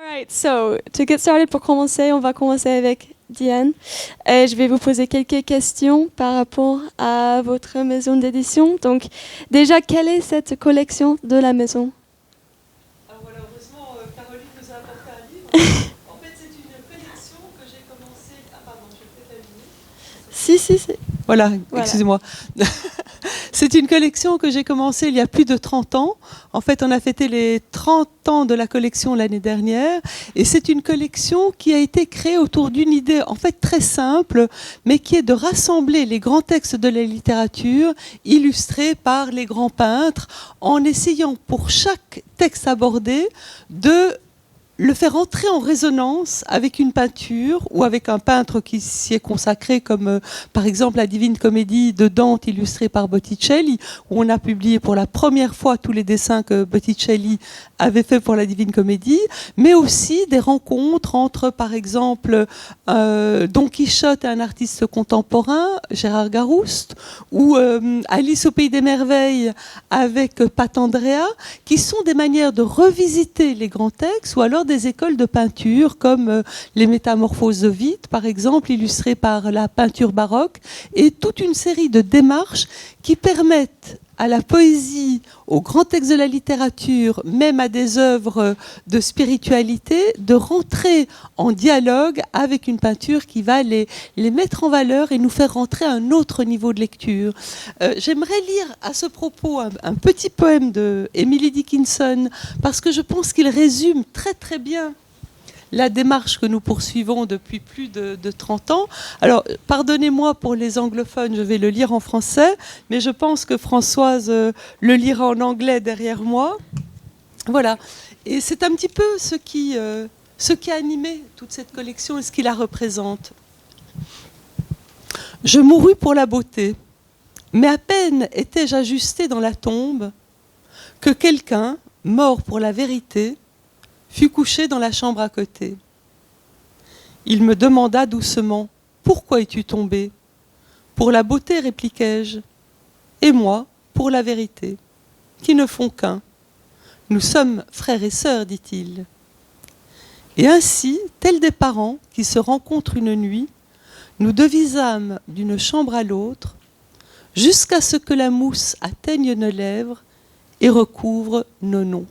Alright, so to get started, pour commencer, on va commencer avec Diane. Et je vais vous poser quelques questions par rapport à votre maison d'édition. Donc, déjà, quelle est cette collection de la maison? Alors voilà, heureusement, Caroline nous a apporté un livre. En fait, c'est une collection que j'ai commencée... Ah pardon, je vais peut-être l'allumer. Si. Voilà, excusez-moi. C'est une collection que j'ai commencée il y a plus de 30 ans. En fait, on a fêté les 30 ans de la collection l'année dernière. Et c'est une collection qui a été créée autour d'une idée, en fait, très simple, mais qui est de rassembler les grands textes de la littérature illustrés par les grands peintres, en essayant pour chaque texte abordé de le faire entrer en résonance avec une peinture ou avec un peintre qui s'y est consacré, comme par exemple la Divine Comédie de Dante illustrée par Botticelli, où on a publié pour la première fois tous les dessins que Botticelli avait fait pour la Divine Comédie, mais aussi des rencontres entre par exemple Don Quichotte et un artiste contemporain, Gérard Garouste, ou Alice au Pays des Merveilles avec Pat Andrea, qui sont des manières de revisiter les grands textes, ou alors des écoles de peinture comme les Métamorphoses d'Ovide, par exemple, illustrées par la peinture baroque, et toute une série de démarches qui permettent à la poésie, aux grands textes de la littérature, même à des œuvres de spiritualité, de rentrer en dialogue avec une peinture qui va les mettre en valeur et nous faire rentrer à un autre niveau de lecture. J'aimerais lire à ce propos un petit poème de Emily Dickinson, parce que je pense qu'il résume très très bien la démarche que nous poursuivons depuis plus de 30 ans. Alors, pardonnez-moi pour les anglophones, je vais le lire en français, mais je pense que Françoise le lira en anglais derrière moi. Voilà. Et c'est un petit peu ce qui a animé toute cette collection et ce qui la représente. Je mourus pour la beauté, mais à peine étais-je ajusté dans la tombe que quelqu'un, mort pour la vérité, fut couché dans la chambre à côté. Il me demanda doucement « Pourquoi es-tu tombé ?»« Pour la beauté, répliquai-je. Et moi, pour la vérité, qui ne font qu'un. Nous sommes frères et sœurs, dit-il. Et ainsi, tels des parents qui se rencontrent une nuit, nous devisâmes d'une chambre à l'autre, jusqu'à ce que la mousse atteigne nos lèvres et recouvre nos noms.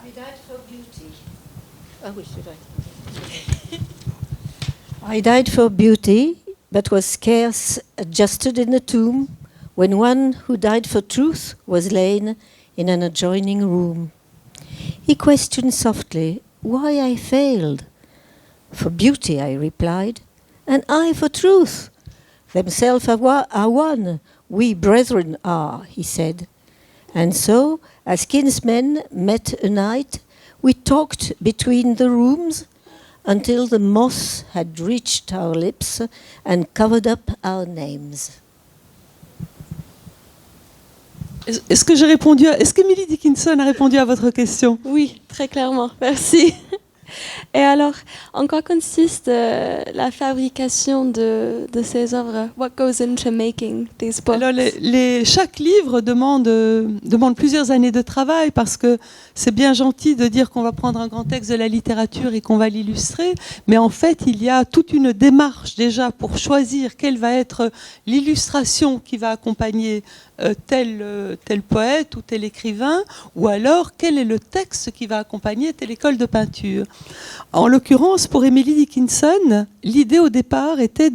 I died for beauty. Oh, which should I died for beauty, but was scarce adjusted in the tomb, when one who died for truth was lain in an adjoining room. He questioned softly why I failed. For beauty, I replied, and I for truth. Themselves are one, we brethren are, he said. And so, as kinsmen met a night, we talked between the rooms until the moss had reached our lips and covered up our names. Est-ce qu'Emily Dickinson a répondu à votre question? Oui, très clairement. Merci. Et alors, en quoi consiste la fabrication de ces œuvres? What goes into making these books? Alors, chaque livre demande plusieurs années de travail, parce que c'est bien gentil de dire qu'on va prendre un grand texte de la littérature et qu'on va l'illustrer, mais en fait, il y a toute une démarche déjà pour choisir quelle va être l'illustration qui va accompagner tel poète ou tel écrivain, ou alors quel est le texte qui va accompagner telle école de peinture. En l'occurrence, pour Emily Dickinson, l'idée au départ était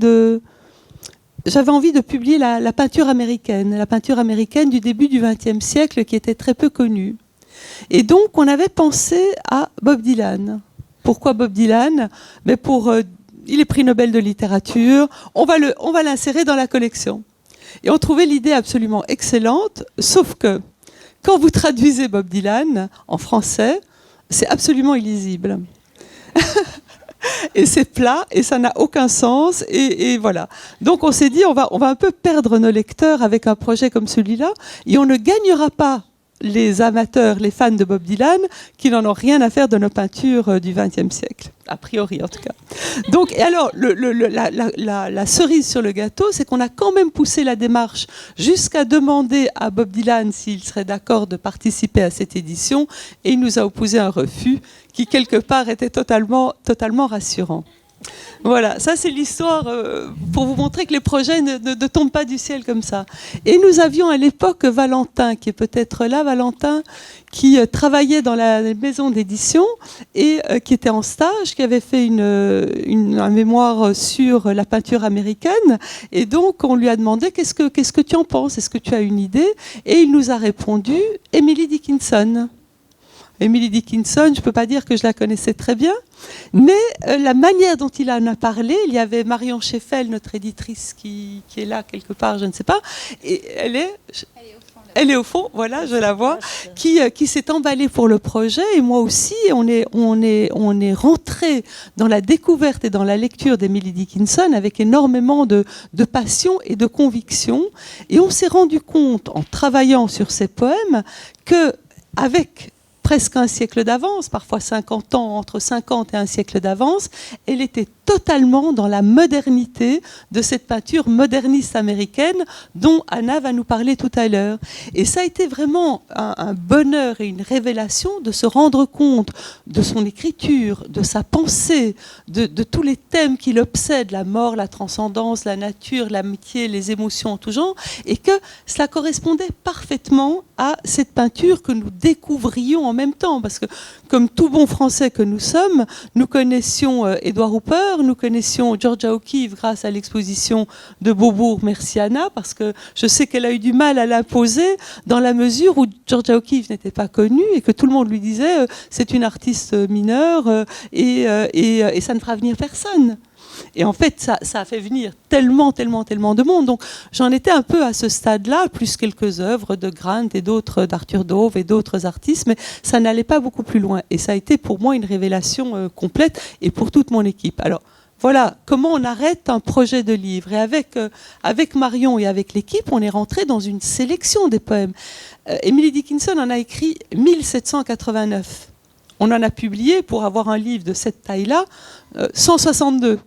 j'avais envie de publier la peinture américaine du début du XXe siècle, qui était très peu connue. Et donc, on avait pensé à Bob Dylan. Pourquoi Bob Dylan? Mais il est prix Nobel de littérature, on va l'insérer dans la collection. Et on trouvait l'idée absolument excellente, sauf que quand vous traduisez Bob Dylan en français, c'est absolument illisible. Et c'est plat et ça n'a aucun sens, et voilà. Donc on s'est dit on va un peu perdre nos lecteurs avec un projet comme celui-là, et on ne gagnera pas les amateurs, les fans de Bob Dylan, qui n'en ont rien à faire de nos peintures du XXe siècle, a priori en tout cas. Donc, et alors, la cerise sur le gâteau, c'est qu'on a quand même poussé la démarche jusqu'à demander à Bob Dylan s'il serait d'accord de participer à cette édition, et il nous a opposé un refus qui, quelque part, était totalement rassurant. Voilà, ça c'est l'histoire pour vous montrer que les projets ne tombent pas du ciel comme ça. Et nous avions à l'époque Valentin, qui est peut-être là, Valentin, qui travaillait dans la maison d'édition et qui était en stage, qui avait fait un mémoire sur la peinture américaine. Et donc on lui a demandé qu'est-ce que tu en penses, est-ce que tu as une idée? Et il nous a répondu Emily Dickinson. Emily Dickinson, je ne peux pas dire que je la connaissais très bien, mais la manière dont il en a parlé, il y avait Marion Scheffel, notre éditrice, qui est là quelque part, je ne sais pas, et elle est au fond, voilà, je la vois, qui s'est emballée pour le projet, et moi aussi, on est rentré dans la découverte et dans la lecture d'Emily Dickinson avec énormément de passion et de conviction, et on s'est rendu compte, en travaillant sur ces poèmes, qu'avec presque un siècle d'avance, parfois 50 ans, entre 50 et un siècle d'avance, elle était totalement dans la modernité de cette peinture moderniste américaine dont Anna va nous parler tout à l'heure. Et ça a été vraiment un bonheur et une révélation de se rendre compte de son écriture, de sa pensée, de tous les thèmes qui l'obsèdent, la mort, la transcendance, la nature, l'amitié, les émotions en tout genre, et que cela correspondait parfaitement à cette peinture que nous découvrions en même temps, parce que comme tout bon français que nous sommes, nous connaissions Édouard Hooper, nous connaissions Georgia O'Keeffe grâce à l'exposition de Beaubourg, merci Anna, parce que je sais qu'elle a eu du mal à l'imposer dans la mesure où Georgia O'Keeffe n'était pas connue et que tout le monde lui disait c'est une artiste mineure et ça ne fera venir personne. Et en fait, ça a fait venir tellement de monde. Donc, j'en étais un peu à ce stade-là, plus quelques œuvres de Grant et d'autres, d'Arthur Dove et d'autres artistes, mais ça n'allait pas beaucoup plus loin. Et ça a été pour moi une révélation complète et pour toute mon équipe. Alors, voilà comment on arrête un projet de livre. Et avec Marion et avec l'équipe, on est rentré dans une sélection des poèmes. Emily Dickinson en a écrit 1789. On en a publié, pour avoir un livre de cette taille-là, 162.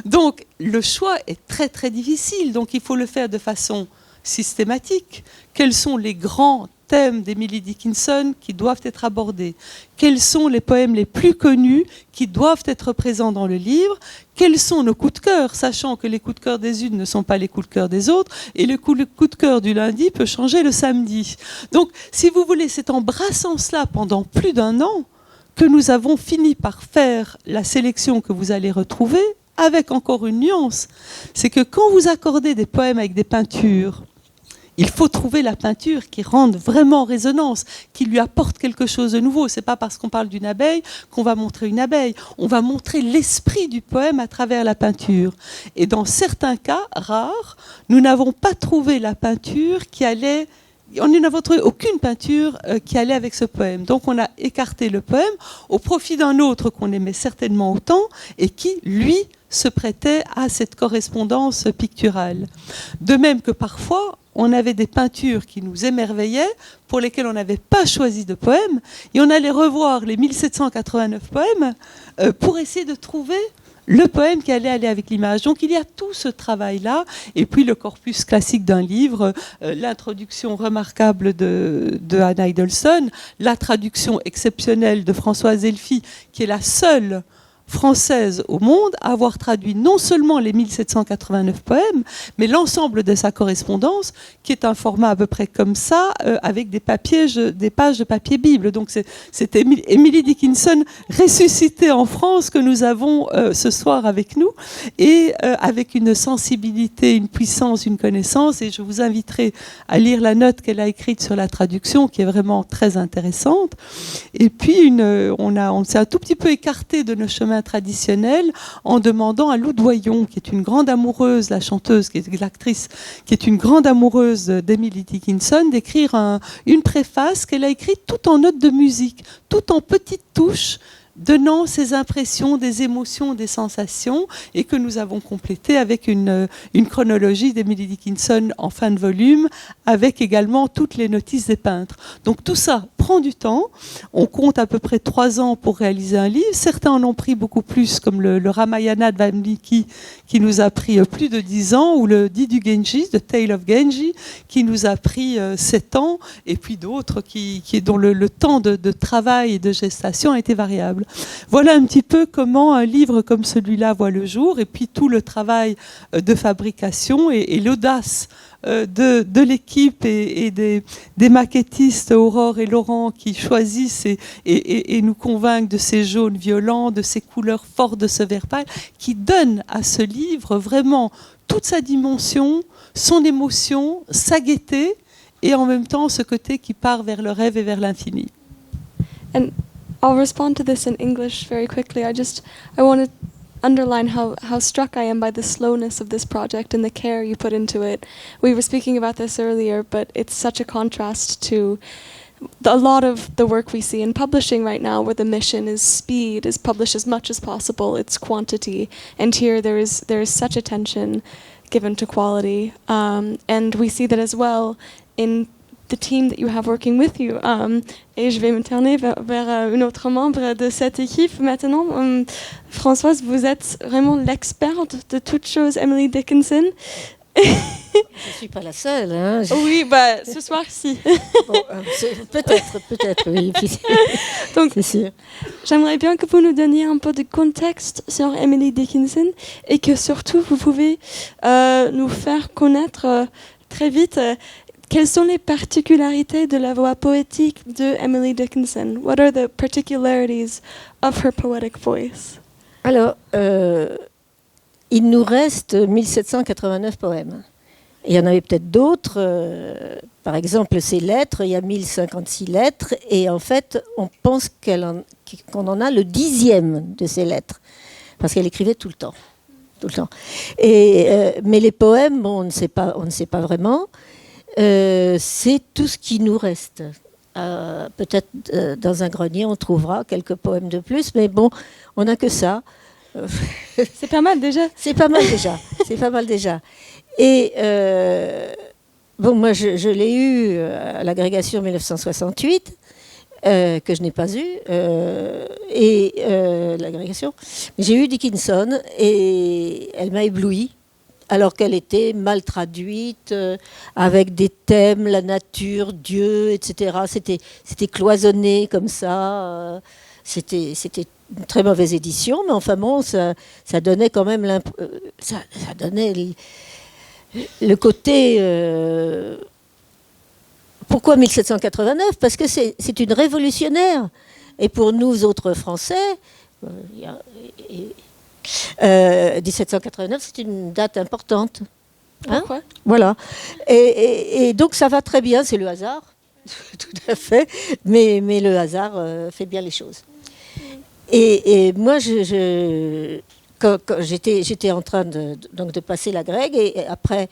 Donc le choix est très très difficile, donc il faut le faire de façon systématique. Quels sont les grands thèmes d'Emily Dickinson qui doivent être abordés? Quels sont les poèmes les plus connus qui doivent être présents dans le livre? Quels sont nos coups de cœur, sachant que les coups de cœur des unes ne sont pas les coups de cœur des autres, et le coup de cœur du lundi peut changer le samedi. Donc, si vous voulez, c'est en brassant cela pendant plus d'1 an que nous avons fini par faire la sélection que vous allez retrouver, avec encore une nuance. C'est que quand vous accordez des poèmes avec des peintures, il faut trouver la peinture qui rende vraiment résonance, qui lui apporte quelque chose de nouveau. Ce n'est pas parce qu'on parle d'une abeille qu'on va montrer une abeille. On va montrer l'esprit du poème à travers la peinture. Et dans certains cas rares, nous n'avons pas trouvé la peinture qui allait... On n'avait trouvé aucune peinture qui allait avec ce poème. Donc on a écarté le poème au profit d'un autre qu'on aimait certainement autant et qui, lui, se prêtait à cette correspondance picturale. De même que parfois, on avait des peintures qui nous émerveillaient, pour lesquelles on n'avait pas choisi de poème, et on allait revoir les 1789 poèmes pour essayer de trouver le poème qui allait aller avec l'image. Donc il y a tout ce travail-là, et puis le corpus classique d'un livre, l'introduction remarquable de Anna Hiddleston, la traduction exceptionnelle de Françoise Elfi, qui est la seule française au monde à avoir traduit non seulement les 1789 poèmes, mais l'ensemble de sa correspondance, qui est un format à peu près comme ça, avec des pages de papier Bible. Donc c'est Emily Dickinson ressuscitée en France que nous avons ce soir avec nous, et avec une sensibilité, une puissance, une connaissance, et je vous inviterai à lire la note qu'elle a écrite sur la traduction, qui est vraiment très intéressante. Et puis on s'est un tout petit peu écarté de nos chemins traditionnel en demandant à Lou Doyon, qui est une grande amoureuse, la chanteuse, qui est l'actrice, qui est une grande amoureuse d'Emily Dickinson, d'écrire une préface qu'elle a écrite tout en notes de musique, tout en petites touches, donnant ses impressions, des émotions, des sensations, et que nous avons complété avec une chronologie d'Emily Dickinson en fin de volume, avec également toutes les notices des peintres. Donc tout ça prend du temps. On compte à peu près 3 ans pour réaliser un livre. Certains en ont pris beaucoup plus, comme le Ramayana de Valmiki, qui nous a pris plus de 10 ans, ou le Didu Genji, The Tale of Genji, qui nous a pris 7 ans, et puis d'autres dont le temps de travail et de gestation a été variable. Voilà un petit peu comment un livre comme celui-là voit le jour, et puis tout le travail de fabrication et l'audace de l'équipe et des maquettistes Aurore et Laurent qui choisissent et nous convainquent de ces jaunes violents, de ces couleurs fortes, de ce vert pâle, qui donnent à ce livre vraiment toute sa dimension, son émotion, sa gaieté, et en même temps ce côté qui part vers le rêve et vers l'infini. And I'll respond to this in English very quickly. I want to underline how struck I am by the slowness of this project and the care you put into it. We were speaking about this earlier, but it's such a contrast to a lot of the work we see in publishing right now, where the mission is speed, is publish as much as possible, it's quantity. And here there is such attention given to quality. And we see that as well in the team that you have working with you. Et je vais me tourner vers une autre membre de cette équipe maintenant. Françoise, vous êtes vraiment l'experte de toutes choses Emily Dickinson. Je ne suis pas la seule. Hein. Oui, ce soir, si. Bon, peut-être, oui. Donc, c'est sûr. J'aimerais bien que vous nous donniez un peu de contexte sur Emily Dickinson et que surtout vous pouvez nous faire connaître très vite quelles sont les particularités de la voix poétique de Emily Dickinson? What are the particularities of her poetic voice? Alors, il nous reste 1789 poèmes. Il y en avait peut-être d'autres. Par exemple, ses lettres, il y a 1056 lettres. Et en fait, on pense qu'on en a le 10e de ses lettres. Parce qu'elle écrivait tout le temps. Tout le temps. Mais les poèmes, bon, on ne sait pas vraiment. C'est tout ce qui nous reste. Peut-être dans un grenier, on trouvera quelques poèmes de plus. Mais bon, on n'a que ça. C'est pas mal déjà. C'est pas mal déjà. Et bon, moi, je l'ai eu à l'agrégation 1968, que je n'ai pas eu, l'agrégation. J'ai eu Dickinson et elle m'a éblouie, alors qu'elle était mal traduite, avec des thèmes, la nature, Dieu, etc. C'était cloisonné comme ça. C'était une très mauvaise édition, mais enfin bon, ça donnait quand même ça donnait le côté. Pourquoi 1789 ? Parce que c'est une révolutionnaire. Et pour nous autres Français, 1789, c'est une date importante. Pourquoi ? Voilà. Et donc ça va très bien, c'est le hasard, tout à fait, mais le hasard fait bien les choses. Et moi, quand j'étais en train de passer la grègue, et après,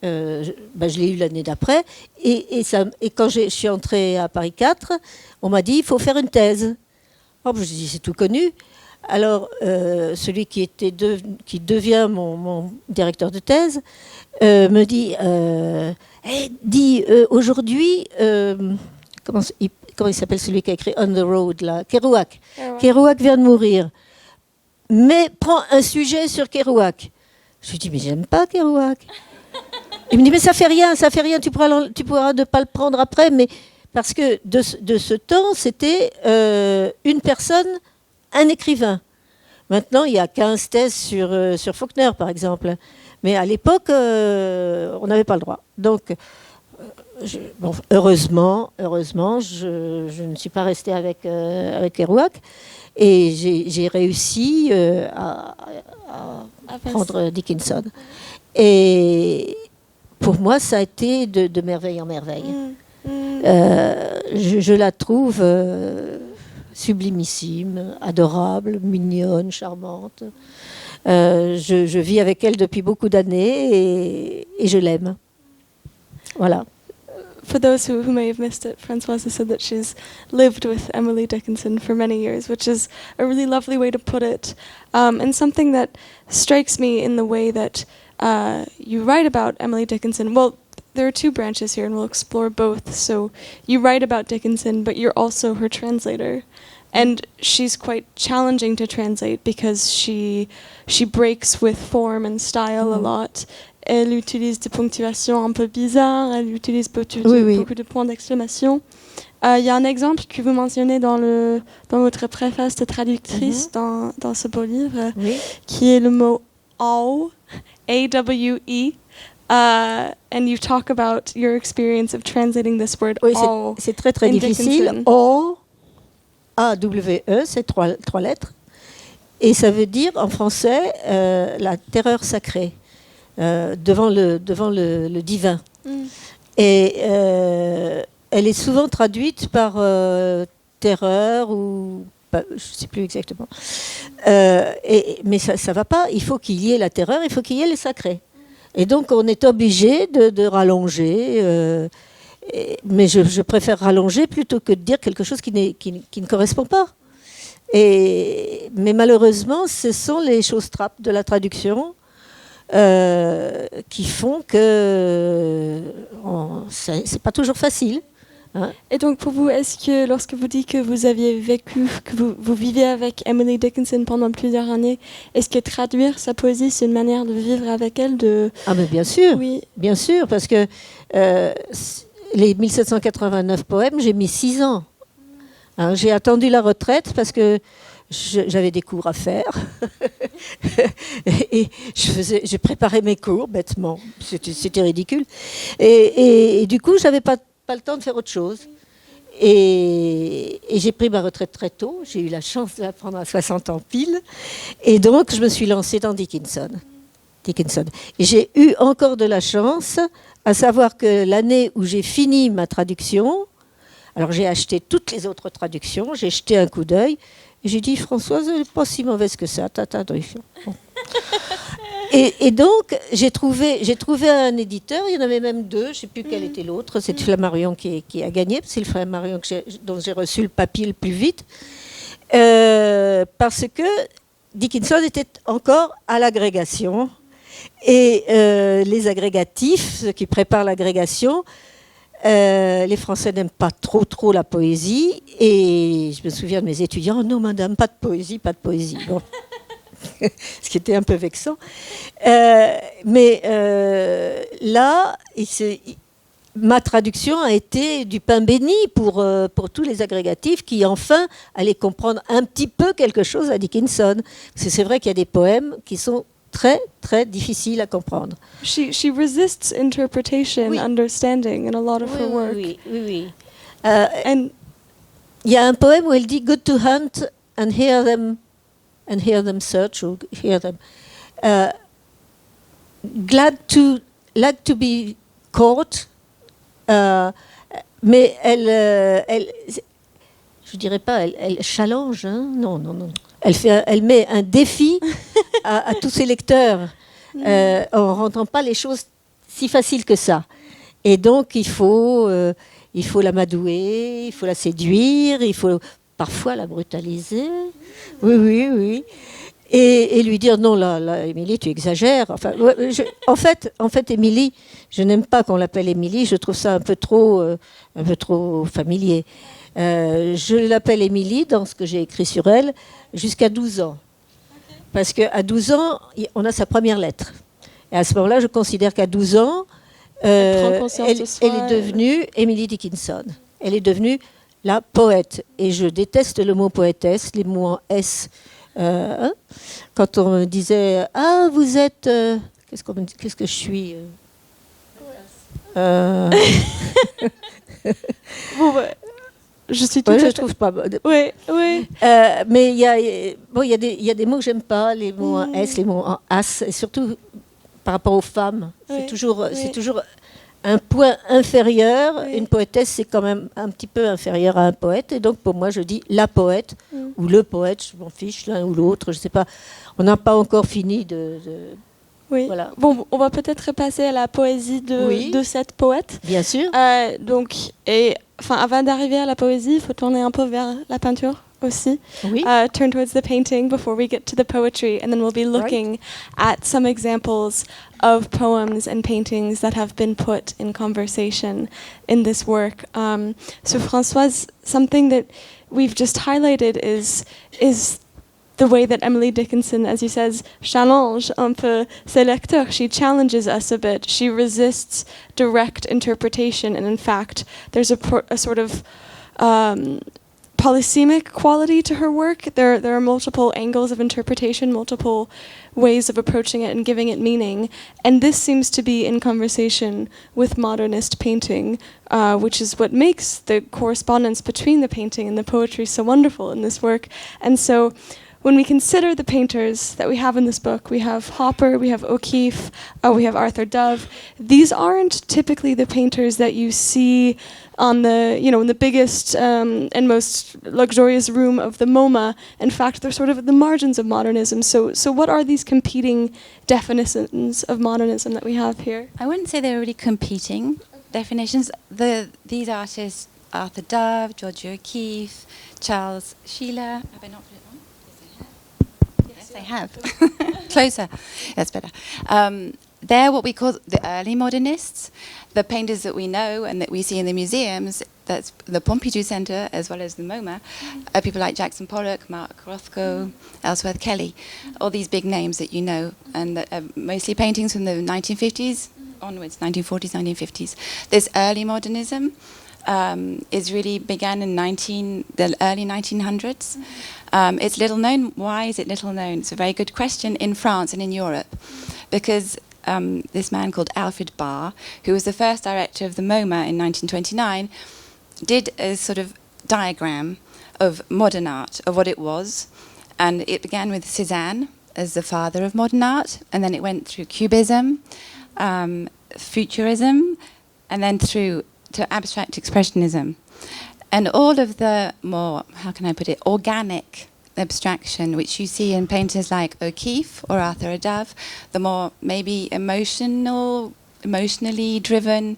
je l'ai eu l'année d'après, et quand je suis entrée à Paris 4, on m'a dit, il faut faire une thèse. Oh, je dis, c'est tout connu. Alors, celui qui devient mon directeur de thèse me dit, aujourd'hui, comment il s'appelle celui qui a écrit On the Road, là, Kerouac. Kerouac vient de mourir. Mais prends un sujet sur Kerouac. Je lui dis, mais j'aime pas Kerouac. Il me dit, mais ça fait rien, tu pourras ne pas le prendre après, mais parce que de ce temps, c'était une personne, un écrivain. Maintenant, il y a 15 thèses sur Faulkner, par exemple. Mais à l'époque, on n'avait pas le droit. Donc, heureusement, je ne suis pas restée avec Kerouac. Et j'ai réussi à prendre Dickinson. Et pour moi, ça a été de merveille en merveille. Je la trouve sublimissime, adorable, mignonne, charmante. Je vis avec elle depuis beaucoup d'années et je l'aime. Voilà. for those who may have missed it, Françoise has said that she's lived with Emily Dickinson for many years, which is a really lovely way to put it, and something that strikes me in the way that you write about Emily Dickinson. Well, there are two branches here, and we'll explore both. So you write about Dickinson, but you're also her translator. And she's quite challenging to translate because she breaks with form and style a lot. Elle utilise des ponctuations un peu bizarres, elle utilise beaucoup de points d'exclamation. Il y a un exemple que vous mentionnez dans votre préface de traductrice dans ce beau livre, qui est le mot awe, A-W-E. And you talk about your experience of translating this word awe. C'est très très difficile. Awe, A-W-E, c'est trois lettres. Et ça veut dire en français la terreur sacrée. Devant le divin. Et elle est souvent traduite par terreur ou je ne sais plus exactement. Mais ça va pas. Il faut qu'il y ait la terreur, il faut qu'il y ait le sacré. Et donc on est obligé de rallonger. Mais je préfère rallonger plutôt que de dire quelque chose qui ne correspond pas. Mais malheureusement, ce sont les choses trappes de la traduction. Qui font que c'est pas toujours facile. Hein. Et donc pour vous, est-ce que lorsque vous dites que vous aviez vécu, que vous vivez avec Emily Dickinson pendant plusieurs années, est-ce que traduire sa poésie, c'est une manière de vivre avec elle Ah mais bien sûr, oui. Bien sûr, parce que les 1789 poèmes, j'ai mis 6 ans. Hein, j'ai attendu la retraite parce que j'avais des cours à faire et je préparais mes cours bêtement, c'était ridicule et du coup j'avais pas le temps de faire autre chose et j'ai pris ma retraite très tôt, j'ai eu la chance de la prendre à 60 ans pile et donc je me suis lancée dans Dickinson. Et j'ai eu encore de la chance, à savoir que l'année où j'ai fini ma traduction, alors j'ai acheté toutes les autres traductions, j'ai jeté un coup d'œil. J'ai dit, Françoise, elle n'est pas si mauvaise que ça, ta traduction. Et donc, j'ai trouvé un éditeur, il y en avait même 2, je ne sais plus quel était l'autre, c'est Flammarion qui a gagné, c'est le Flammarion dont j'ai reçu le papier le plus vite, parce que Dickinson était encore à l'agrégation, et les agrégatifs, ceux qui préparent l'agrégation, les Français n'aiment pas trop la poésie et je me souviens de mes étudiants, non madame, pas de poésie. Bon. Ce qui était un peu vexant. Mais là, ma traduction a été du pain béni pour tous les agrégatifs qui enfin allaient comprendre un petit peu quelque chose à Dickinson. Parce que c'est vrai qu'il y a des poèmes qui sont très, très difficile à comprendre. She resists interpretation, understanding in a lot of her work. Oui. And il y a un poème où elle dit "Good to hunt and hear them search or hear them. Glad to be caught." Mais elle, je dirais pas, elle challenge, hein? Non. Elle met un défi à tous ses lecteurs en rendant pas les choses si faciles que ça. Et donc il faut l'amadouer, il faut la séduire, il faut parfois la brutaliser. Oui. Et lui dire non là, Émilie, tu exagères. Enfin, en fait, Émilie, je n'aime pas qu'on l'appelle Émilie. Je trouve ça un peu trop familier. Je l'appelle Émilie dans ce que j'ai écrit sur elle jusqu'à 12 ans. Parce qu'à 12 ans, on a sa première lettre. Et à ce moment-là, je considère qu'à 12 ans, elle est devenue Emily Dickinson. Elle est devenue la poète. Et je déteste le mot poétesse, les mots en S. Quand on me disait « Ah, vous êtes... qu'est-ce que je suis Je suis tout à fait... Je trouve pas. Oui. Mais il y a des mots que j'aime pas, les mots en S, les mots en as, et surtout par rapport aux femmes. C'est toujours un point inférieur. Une poétesse, c'est quand même un petit peu inférieur à un poète. Et donc, pour moi, je dis la poète ou le poète, je m'en fiche, l'un ou l'autre, je sais pas. On n'a pas encore fini de Oui. Voilà. Bon, on va peut-être passer à la poésie Oui. de cette poète. Bien sûr. Avant d'arriver à la poésie, il faut tourner un peu vers la peinture aussi. Oui. Turn towards the painting before we get to the poetry, and then we'll be looking at some examples of poems and paintings that have been put in conversation in this work. So Françoise, something that we've just highlighted is the way that Emily Dickinson, as you says, challenge un peu ses lecteurs. She challenges us a bit. She resists direct interpretation, and in fact, there's a sort of polysemic quality to her work. There are multiple angles of interpretation, multiple ways of approaching it and giving it meaning. And this seems to be in conversation with modernist painting, which is what makes the correspondence between the painting and the poetry so wonderful in this work. And so when we consider the painters that we have in this book, we have Hopper, we have O'Keeffe, we have Arthur Dove. These aren't typically the painters that you see on the, in the biggest and most luxurious room of the MoMA. In fact, they're sort of at the margins of modernism. So what are these competing definitions of modernism that we have here? I wouldn't say they're really competing definitions. These artists, Arthur Dove, Georgia O'Keeffe, Charles Sheila. Have I not put it on? Yes, I have. Closer. That's better. They're what we call the early modernists, the painters that we know and that we see in the museums. That's the Pompidou Centre as well as the MoMA. People like Jackson Pollock, Mark Rothko, Ellsworth Kelly, all these big names that you know, and that are mostly paintings from the 1950s onwards, 1940s, 1950s. This early modernism is really began in the early 1900s. It's little known. Why is it little known? It's a very good question in France and in Europe, because this man called Alfred Barr, who was the first director of the MoMA in 1929, did a sort of diagram of modern art, of what it was. And it began with Cézanne as the father of modern art, and then it went through Cubism, Futurism, and then through to abstract expressionism. And all of the more, how can I put it, organic abstraction, which you see in painters like O'Keeffe or Arthur Dove, the more maybe emotionally driven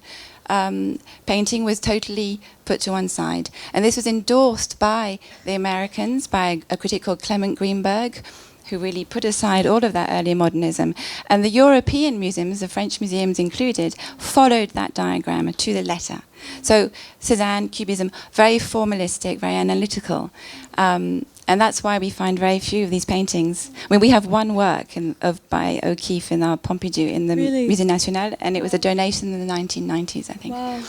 painting was totally put to one side. And this was endorsed by the Americans, by a critic called Clement Greenberg, who really put aside all of that early modernism. And the European museums, the French museums included, followed that diagram to the letter. So Cézanne, Cubism, very formalistic, very analytical. And that's why we find very few of these paintings. I mean, we have one work by O'Keeffe in our Pompidou in the Musée National, and it was a donation in the 1990s, I think. Wow.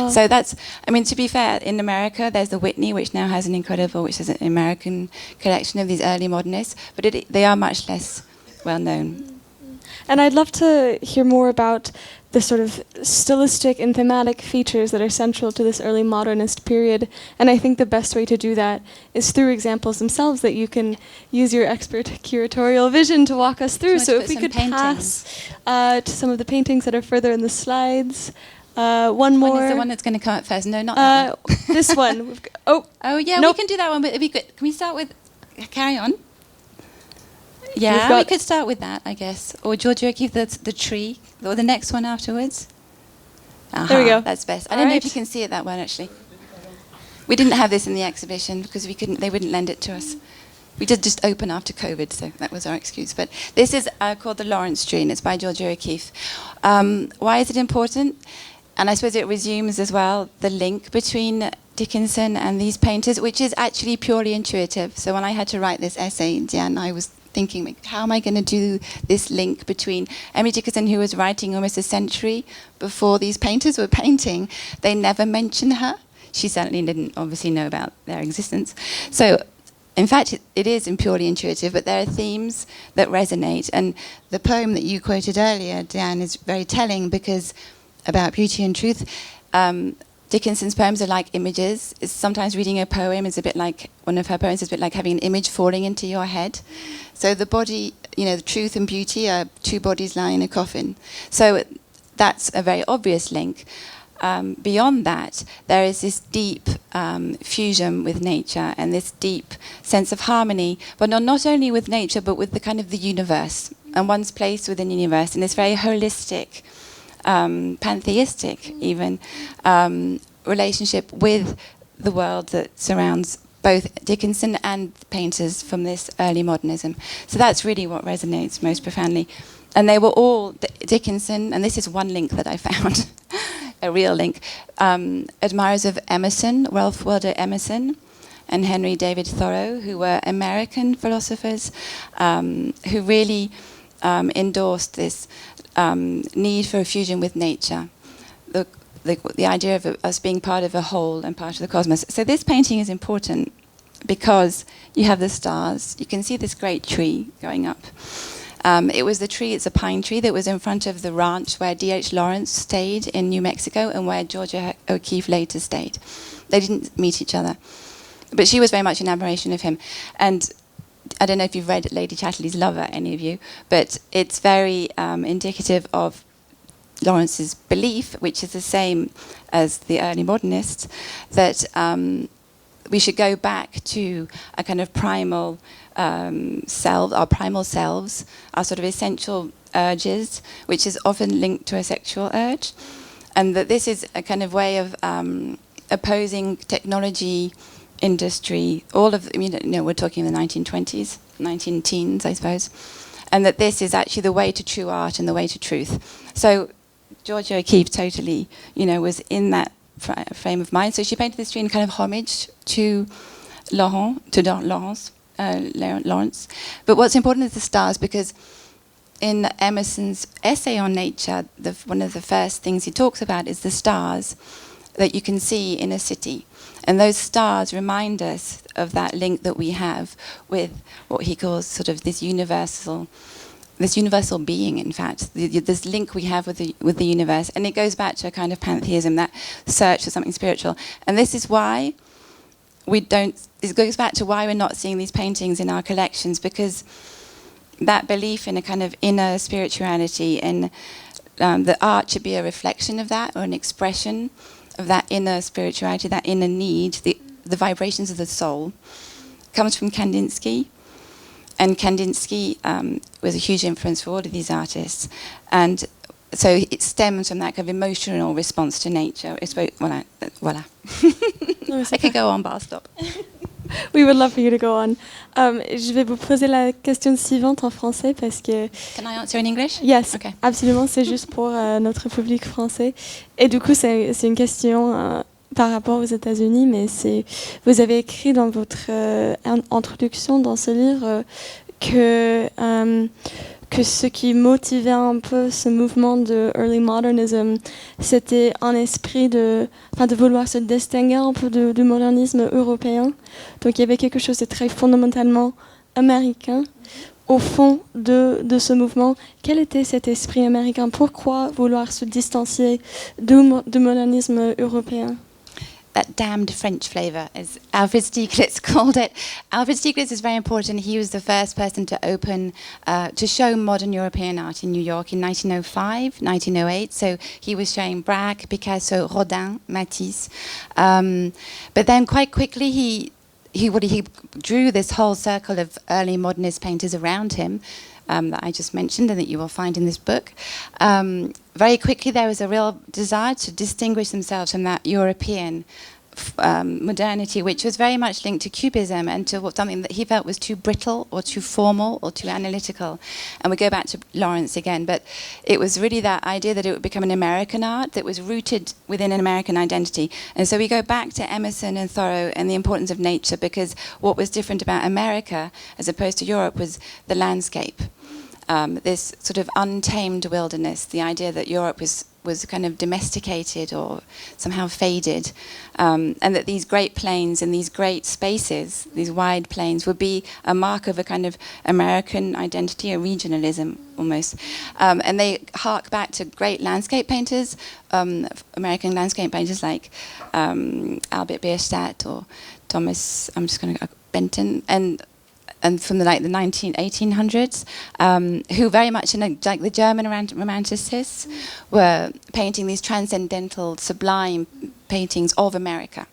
So that's, I mean, to be fair, in America, there's the Whitney, which now has which is an American collection of these early modernists, but they are much less well known. And I'd love to hear more about the sort of stylistic and thematic features that are central to this early modernist period. And I think the best way to do that is through examples themselves that you can use your expert curatorial vision to walk us through. So if we could pass to some of the paintings that are further in the slides. One more. One is the one that's going to come up first. No, not that one. This one. Oh yeah, nope. We can do that one. But if we could, can we start with? Carry on. Yeah, we could start with that, I guess. Or Georgia O'Keeffe, the tree, or the next one afterwards. There we go. That's best. I don't know if you can see it that one actually. We didn't have this in the exhibition because we couldn't. They wouldn't lend it to us. We did just open after COVID, so that was our excuse. But this is called the Lawrence Tree, and it's by Georgia O'Keeffe. Why is it important? And I suppose it resumes as well the link between Dickinson and these painters, which is actually purely intuitive. So when I had to write this essay, Diane, I was thinking, how am I going to do this link between Emily Dickinson, who was writing almost a century before these painters were painting? They never mention her. She certainly didn't obviously know about their existence. So, in fact, it is purely intuitive, but there are themes that resonate. And the poem that you quoted earlier, Diane, is very telling because about beauty and truth. Dickinson's poems are like images. Sometimes reading a poem is a bit like, one of her poems is a bit like having an image falling into your head. So the body, the truth and beauty are two bodies lying in a coffin. So that's a very obvious link. Beyond that, there is this deep fusion with nature and this deep sense of harmony, but not only with nature, but with the kind of the universe. and one's place within the universe in this very holistic, pantheistic even, relationship with the world that surrounds both Dickinson and painters from this early modernism. So that's really what resonates most profoundly. And they were all, Dickinson, and this is one link that I found, a real link, admirers of Emerson, Ralph Waldo Emerson, and Henry David Thoreau, who were American philosophers, who really endorsed this need for a fusion with nature, the idea of us being part of a whole and part of the cosmos. So this painting is important because you have the stars. You can see this great tree going up. It was the tree, it's a pine tree, that was in front of the ranch where D.H. Lawrence stayed in New Mexico and where Georgia O'Keeffe later stayed. They didn't meet each other. But she was very much in admiration of him. And I don't know if you've read Lady Chatterley's Lover, any of you, but it's very indicative of Lawrence's belief, which is the same as the early modernists, that we should go back to a kind of primal self, our primal selves, our sort of essential urges, which is often linked to a sexual urge, and that this is a kind of way of opposing technology, industry, all of, we're talking in the 1920s, 19-teens, I suppose, and that this is actually the way to true art and the way to truth. So Georgia O'Keeffe totally, was in that frame of mind. So she painted this tree in kind of homage to Lawrence. But what's important is the stars, because in Emerson's essay on nature, one of the first things he talks about is the stars that you can see in a city. And those stars remind us of that link that we have with what he calls sort of this universal being, in fact, this link we have with the universe. And it goes back to a kind of pantheism, that search for something spiritual. And this is why it goes back to why we're not seeing these paintings in our collections, because that belief in a kind of inner spirituality, and the art should be a reflection of that, or an expression of that inner spirituality, that inner need, the vibrations of the soul, comes from Kandinsky. And Kandinsky was a huge influence for all of these artists. And so it stems from that kind of emotional response to nature. Voilà. I could go on, but I'll stop. We would love for you to go on. Je vais vous poser la question suivante en français parce que... Can I answer in English? Yes, Okay. absolument, c'est juste pour notre public français. Et du coup, c'est une question par rapport aux États-Unis, mais vous avez écrit dans votre introduction dans ce livre que ce qui motivait un peu ce mouvement de early modernism, c'était un esprit de vouloir se distinguer un peu du modernisme européen. Donc il y avait quelque chose de très fondamentalement américain au fond de ce mouvement. Quel était cet esprit américain? Pourquoi vouloir se distancier du modernisme européen? That damned French flavour, as Alfred Stieglitz called it. Alfred Stieglitz is very important. He was the first person to to show modern European art in New York in 1905, 1908. So he was showing Braque, Picasso, Rodin, Matisse. But then quite quickly he drew this whole circle of early modernist painters around him, that I just mentioned and that you will find in this book. Very quickly there was a real desire to distinguish themselves from that European modernity, which was very much linked to Cubism and to something that he felt was too brittle or too formal or too analytical. And we go back to Lawrence again, but it was really that idea that it would become an American art that was rooted within an American identity. And so we go back to Emerson and Thoreau and the importance of nature, because what was different about America as opposed to Europe was the landscape. This sort of untamed wilderness, the idea that Europe was kind of domesticated or somehow faded, and that these great plains and these great spaces, these wide plains, would be a mark of a kind of American identity, a regionalism almost. And they hark back to great landscape painters, American landscape painters like Albert Bierstadt or Thomas, Benton, and from the 1800s, who very much like the German romanticists were painting these transcendental, sublime paintings of America.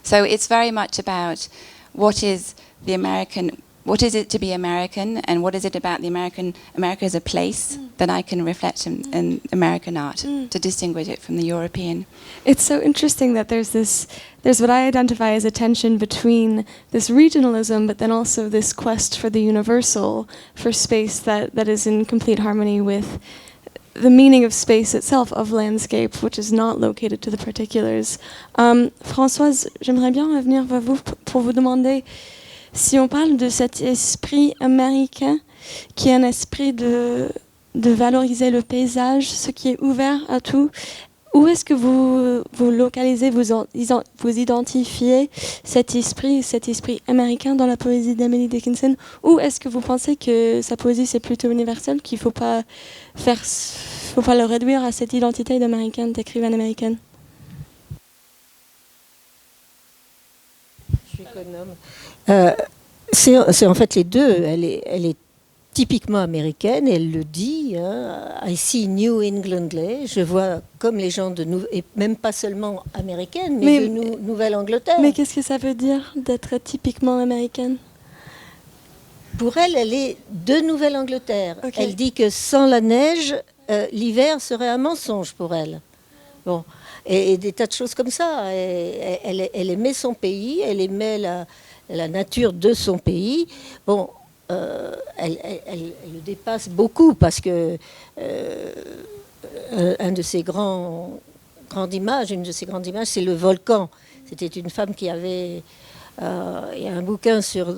So it's very much about what is the American what is it to be American, and what is it about America as a place that I can reflect in American art to distinguish it from the European. It's so interesting that there's what I identify as a tension between this regionalism, but then also this quest for the universal, for space that is in complete harmony with the meaning of space itself, of landscape, which is not located to the particulars. Françoise, j'aimerais bien revenir vers vous pour vous demander si on parle de cet esprit américain qui est un esprit de valoriser le paysage, ce qui est ouvert à tout. Où est-ce que vous localisez, vous identifiez cet esprit américain dans la poésie d'Emily Dickinson? Ou est-ce que vous pensez que sa poésie c'est plutôt universel, qu'il faut pas le réduire à cette identité d'américaine, d'écrivaine américaine? Je suis économe. C'est en fait les deux. Elle est typiquement américaine, elle le dit, hein, I see New Englandly, je vois comme les gens et même pas seulement américaines, mais de Nouvelle-Angleterre. Mais qu'est-ce que ça veut dire d'être typiquement américaine? Pour elle, elle est de Nouvelle-Angleterre. Okay. Elle dit que sans la neige, l'hiver serait un mensonge pour elle. Bon, et des tas de choses comme ça. Elle aimait son pays, elle aimait la nature de son pays. Bon, elle le dépasse beaucoup parce que une de ses grandes images, c'est le volcan. C'était une femme qui avait, il y a un bouquin sur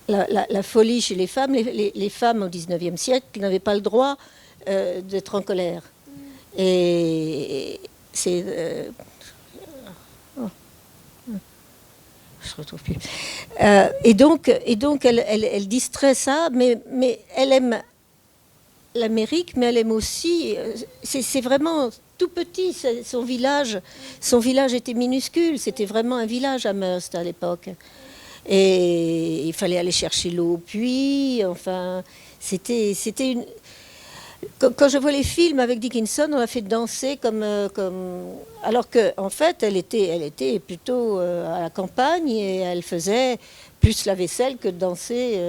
la folie chez les femmes. Les femmes au XIXe siècle n'avaient pas le droit d'être en colère. Et c'est je retrouve plus. Et donc elle distrait ça, mais elle aime l'Amérique, mais elle aime aussi. C'est vraiment tout petit. Son village était minuscule. C'était vraiment un village à Hearst à l'époque. Et il fallait aller chercher l'eau au puits. Enfin, c'était une. Quand je vois les films avec Dickinson, on l'a fait danser comme alors que en fait elle était plutôt à la campagne et elle faisait plus la vaisselle que danser,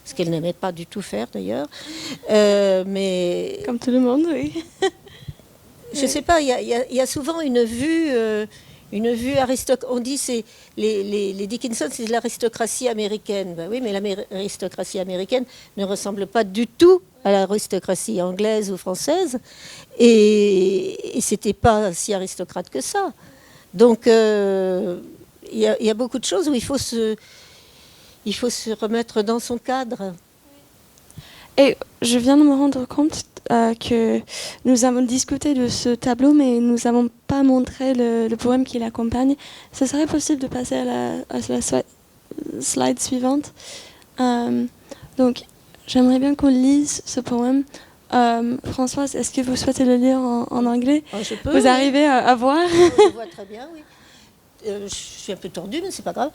ce qu'elle n'aimait pas du tout faire d'ailleurs. Mais comme tout le monde, oui. Je sais pas, il y a souvent une vue aristocratique. On dit c'est les Dickinson, c'est de l'aristocratie américaine. Ben oui, mais l'aristocratie américaine ne ressemble pas du tout à l'aristocratie anglaise ou française, et c'était pas si aristocrate que ça. Donc il y a beaucoup de choses où il faut se remettre dans son cadre. Et je viens de me rendre compte que nous avons discuté de ce tableau, mais nous n'avons pas montré le poème qui l'accompagne. Ce serait possible de passer à la slide suivante. Donc, j'aimerais bien qu'on lise ce poème. Françoise, est-ce que vous souhaitez le lire en anglais? Je peux. Vous arrivez à voir? Je vois très bien, oui. Je suis un peu tordue, mais c'est pas grave.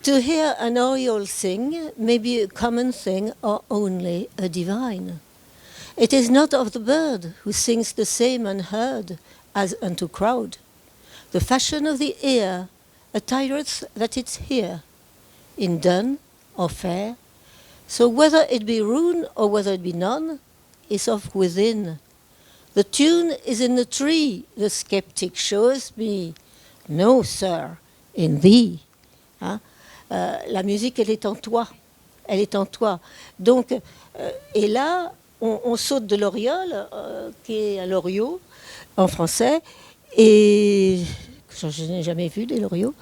To hear an oriole sing may be a common thing or only a divine. It is not of the bird who sings the same unheard as unto crowd. The fashion of the ear attireth that it's here, in dun or fair. So whether it be rune or whether it be none, is of within. The tune is in the tree, the skeptic shows me. No, sir, in thee. Hein? La musique, elle est en toi. Elle est en toi. Donc, et là, on saute de l'oriole, qui est un loriot en français, et je n'ai jamais vu des loriots,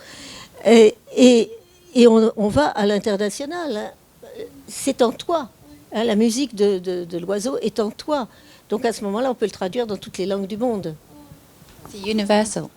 et on va à l'international. Hein. C'est en toi. Hein, la musique de l'oiseau est en toi. Donc à ce moment-là, on peut le traduire dans toutes les langues du monde. C'est universal.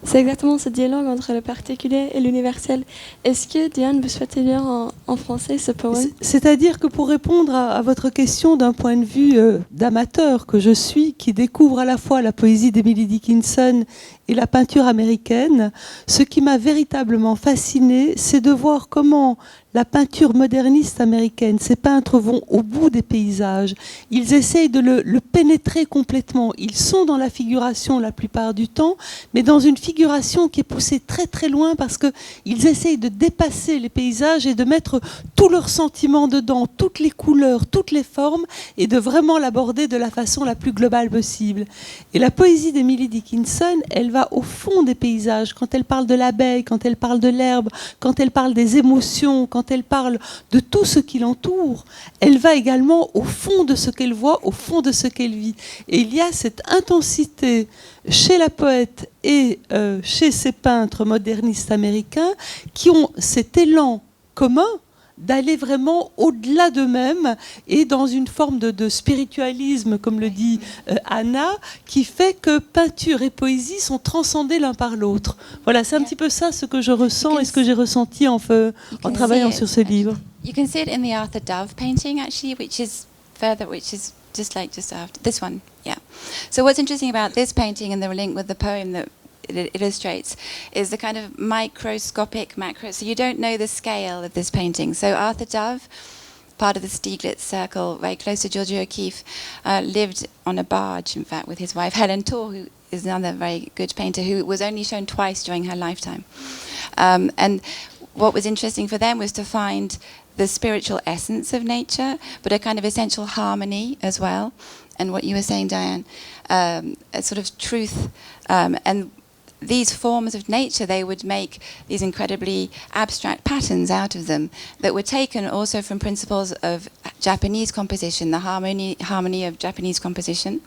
C'est exactement ce dialogue entre le particulier et l'universel. Est-ce que, Diane, vous souhaitez lire en français ce poème? C'est-à-dire que pour répondre à votre question d'un point de vue d'amateur que je suis, qui découvre à la fois la poésie d'Emily Dickinson et la peinture américaine, ce qui m'a véritablement fascinée, c'est de voir comment la peinture moderniste américaine, ces peintres vont au bout des paysages. Ils essayent de le pénétrer complètement. Ils sont dans la figuration la plupart du temps, mais dans une figuration qui est poussée très très loin parce qu'ils essayent de dépasser les paysages et de mettre tous leurs sentiments dedans, toutes les couleurs, toutes les formes, et de vraiment l'aborder de la façon la plus globale possible. Et la poésie d'Emily Dickinson, elle va au fond des paysages. Quand elle parle de l'abeille, quand elle parle de l'herbe, quand elle parle des émotions, quand elle parle de tout ce qui l'entoure, elle va également au fond de ce qu'elle voit, au fond de ce qu'elle vit. Et il y a cette intensité chez la poète et chez ces peintres modernistes américains qui ont cet élan commun d'aller vraiment au-delà d'eux-mêmes et dans une forme de spiritualisme, comme le dit Anna, qui fait que peinture et poésie sont transcendées l'un par l'autre. Voilà, c'est un petit peu ça ce que je ressens et ce que j'ai ressenti en travaillant sur ce livre. You can see it in the Arthur Dove painting, actually, which is just after this one. Yeah. So what's interesting about this painting and the link with the poem that it illustrates is the kind of microscopic macro. So you don't know the scale of this painting. So Arthur Dove, part of the Stieglitz circle, very close to Georgia O'Keeffe, lived on a barge, in fact, with his wife Helen Torr, who is another very good painter, who was only shown twice during her lifetime. And what was interesting for them was to find the spiritual essence of nature, but a kind of essential harmony as well. And what you were saying, Diane, a sort of truth, and these forms of nature, they would make these incredibly abstract patterns out of them that were taken also from principles of Japanese composition, the harmony of Japanese composition.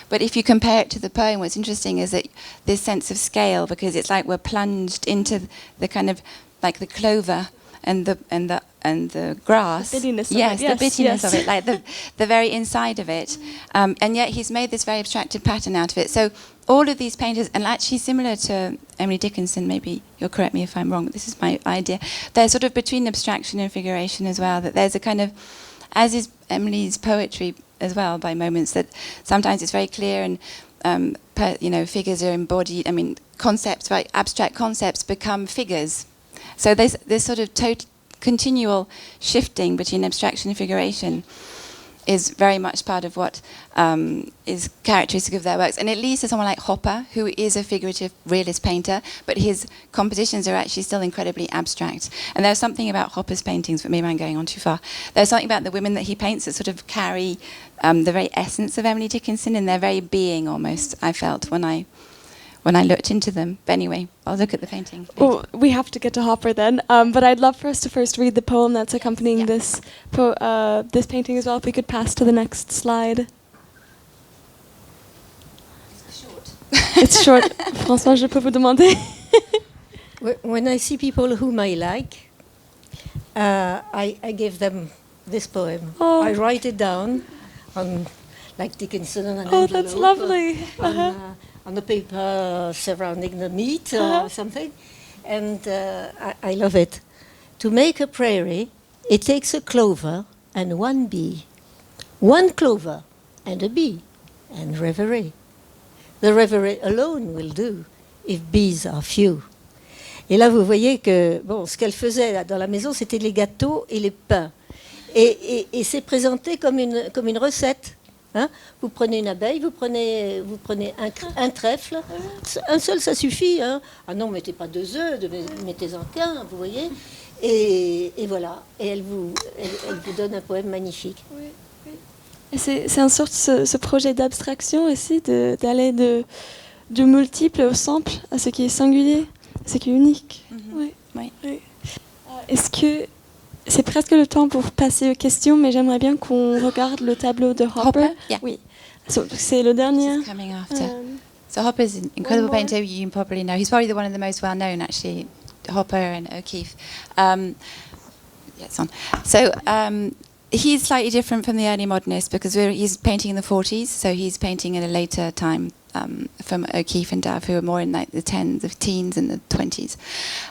But if you compare it to the poem, what's interesting is that this sense of scale, because it's like we're plunged into the kind of like the clover and the grass. The bitterness yes, of it. The bitterness of it, like the very inside of it. And yet he's made this very abstracted pattern out of it. So all of these painters, and actually similar to Emily Dickinson, maybe you'll correct me if I'm wrong, but this is my idea, they're sort of between abstraction and figuration as well, that there's a kind of, as is Emily's poetry as well by moments, that sometimes it's very clear and figures are embodied, concepts, right, abstract concepts become figures. So there's this sort of continual shifting between abstraction and figuration is very much part of what is characteristic of their works. And it leads to someone like Hopper, who is a figurative realist painter, but his compositions are actually still incredibly abstract. And there's something about Hopper's paintings, but maybe I'm going on too far. There's something about the women that he paints that sort of carry the very essence of Emily Dickinson in their very being almost, I felt, when I looked into them. But anyway, I'll look at the painting. Well, we have to get to Hopper then, but I'd love for us to first read the poem that's accompanying this painting as well. If we could pass to the next slide. It's short. It's short. François, je peux vous demander? When I see people whom I like, I give them this poem. Oh. I write it down on, like Dickinson, on an Oh, envelope, that's lovely. on the paper surrounding the meat or something. And I love it. To make a prairie, it takes a clover and one bee. One clover and a bee, and reverie. The reverie alone will do if bees are few. Et là, vous voyez que ce qu'elle faisait là, dans la maison, c'était les gâteaux et les pains. Et c'est présenté comme une recette. Hein? Vous prenez une abeille, vous prenez un trèfle, un seul ça suffit. Hein? Ah non, mettez pas 2 œufs, mettez-en qu'un, vous voyez. Et voilà, et elle vous donne un poème magnifique. Oui, oui. Et c'est en sorte ce projet d'abstraction aussi, d'aller du multiple au simple, à ce qui est singulier, à ce qui est unique. Mm-hmm. Oui. Oui. Oui. Est-ce que c'est presque le temps pour passer aux questions, mais j'aimerais bien qu'on regarde le tableau de Hopper. Yeah. Oui. C'est le dernier. This is coming after. So Hopper's an incredible painter you probably know. He's probably one of the most well-known, actually, Hopper and O'Keeffe. Yeah, it's on. So he's slightly different from the early modernists because he's painting in the 40s, so he's painting at a later time from O'Keeffe and Dove, who are more in like the teens and the 20s.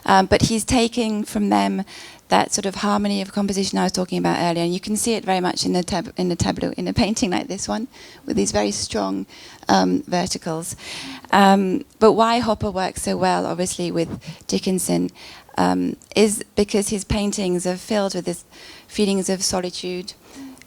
But he's taking from them that sort of harmony of composition I was talking about earlier, and you can see it very much in the tableau, in a painting like this one, with these very strong verticals. But why Hopper works so well, obviously, with Dickinson, is because his paintings are filled with this feelings of solitude,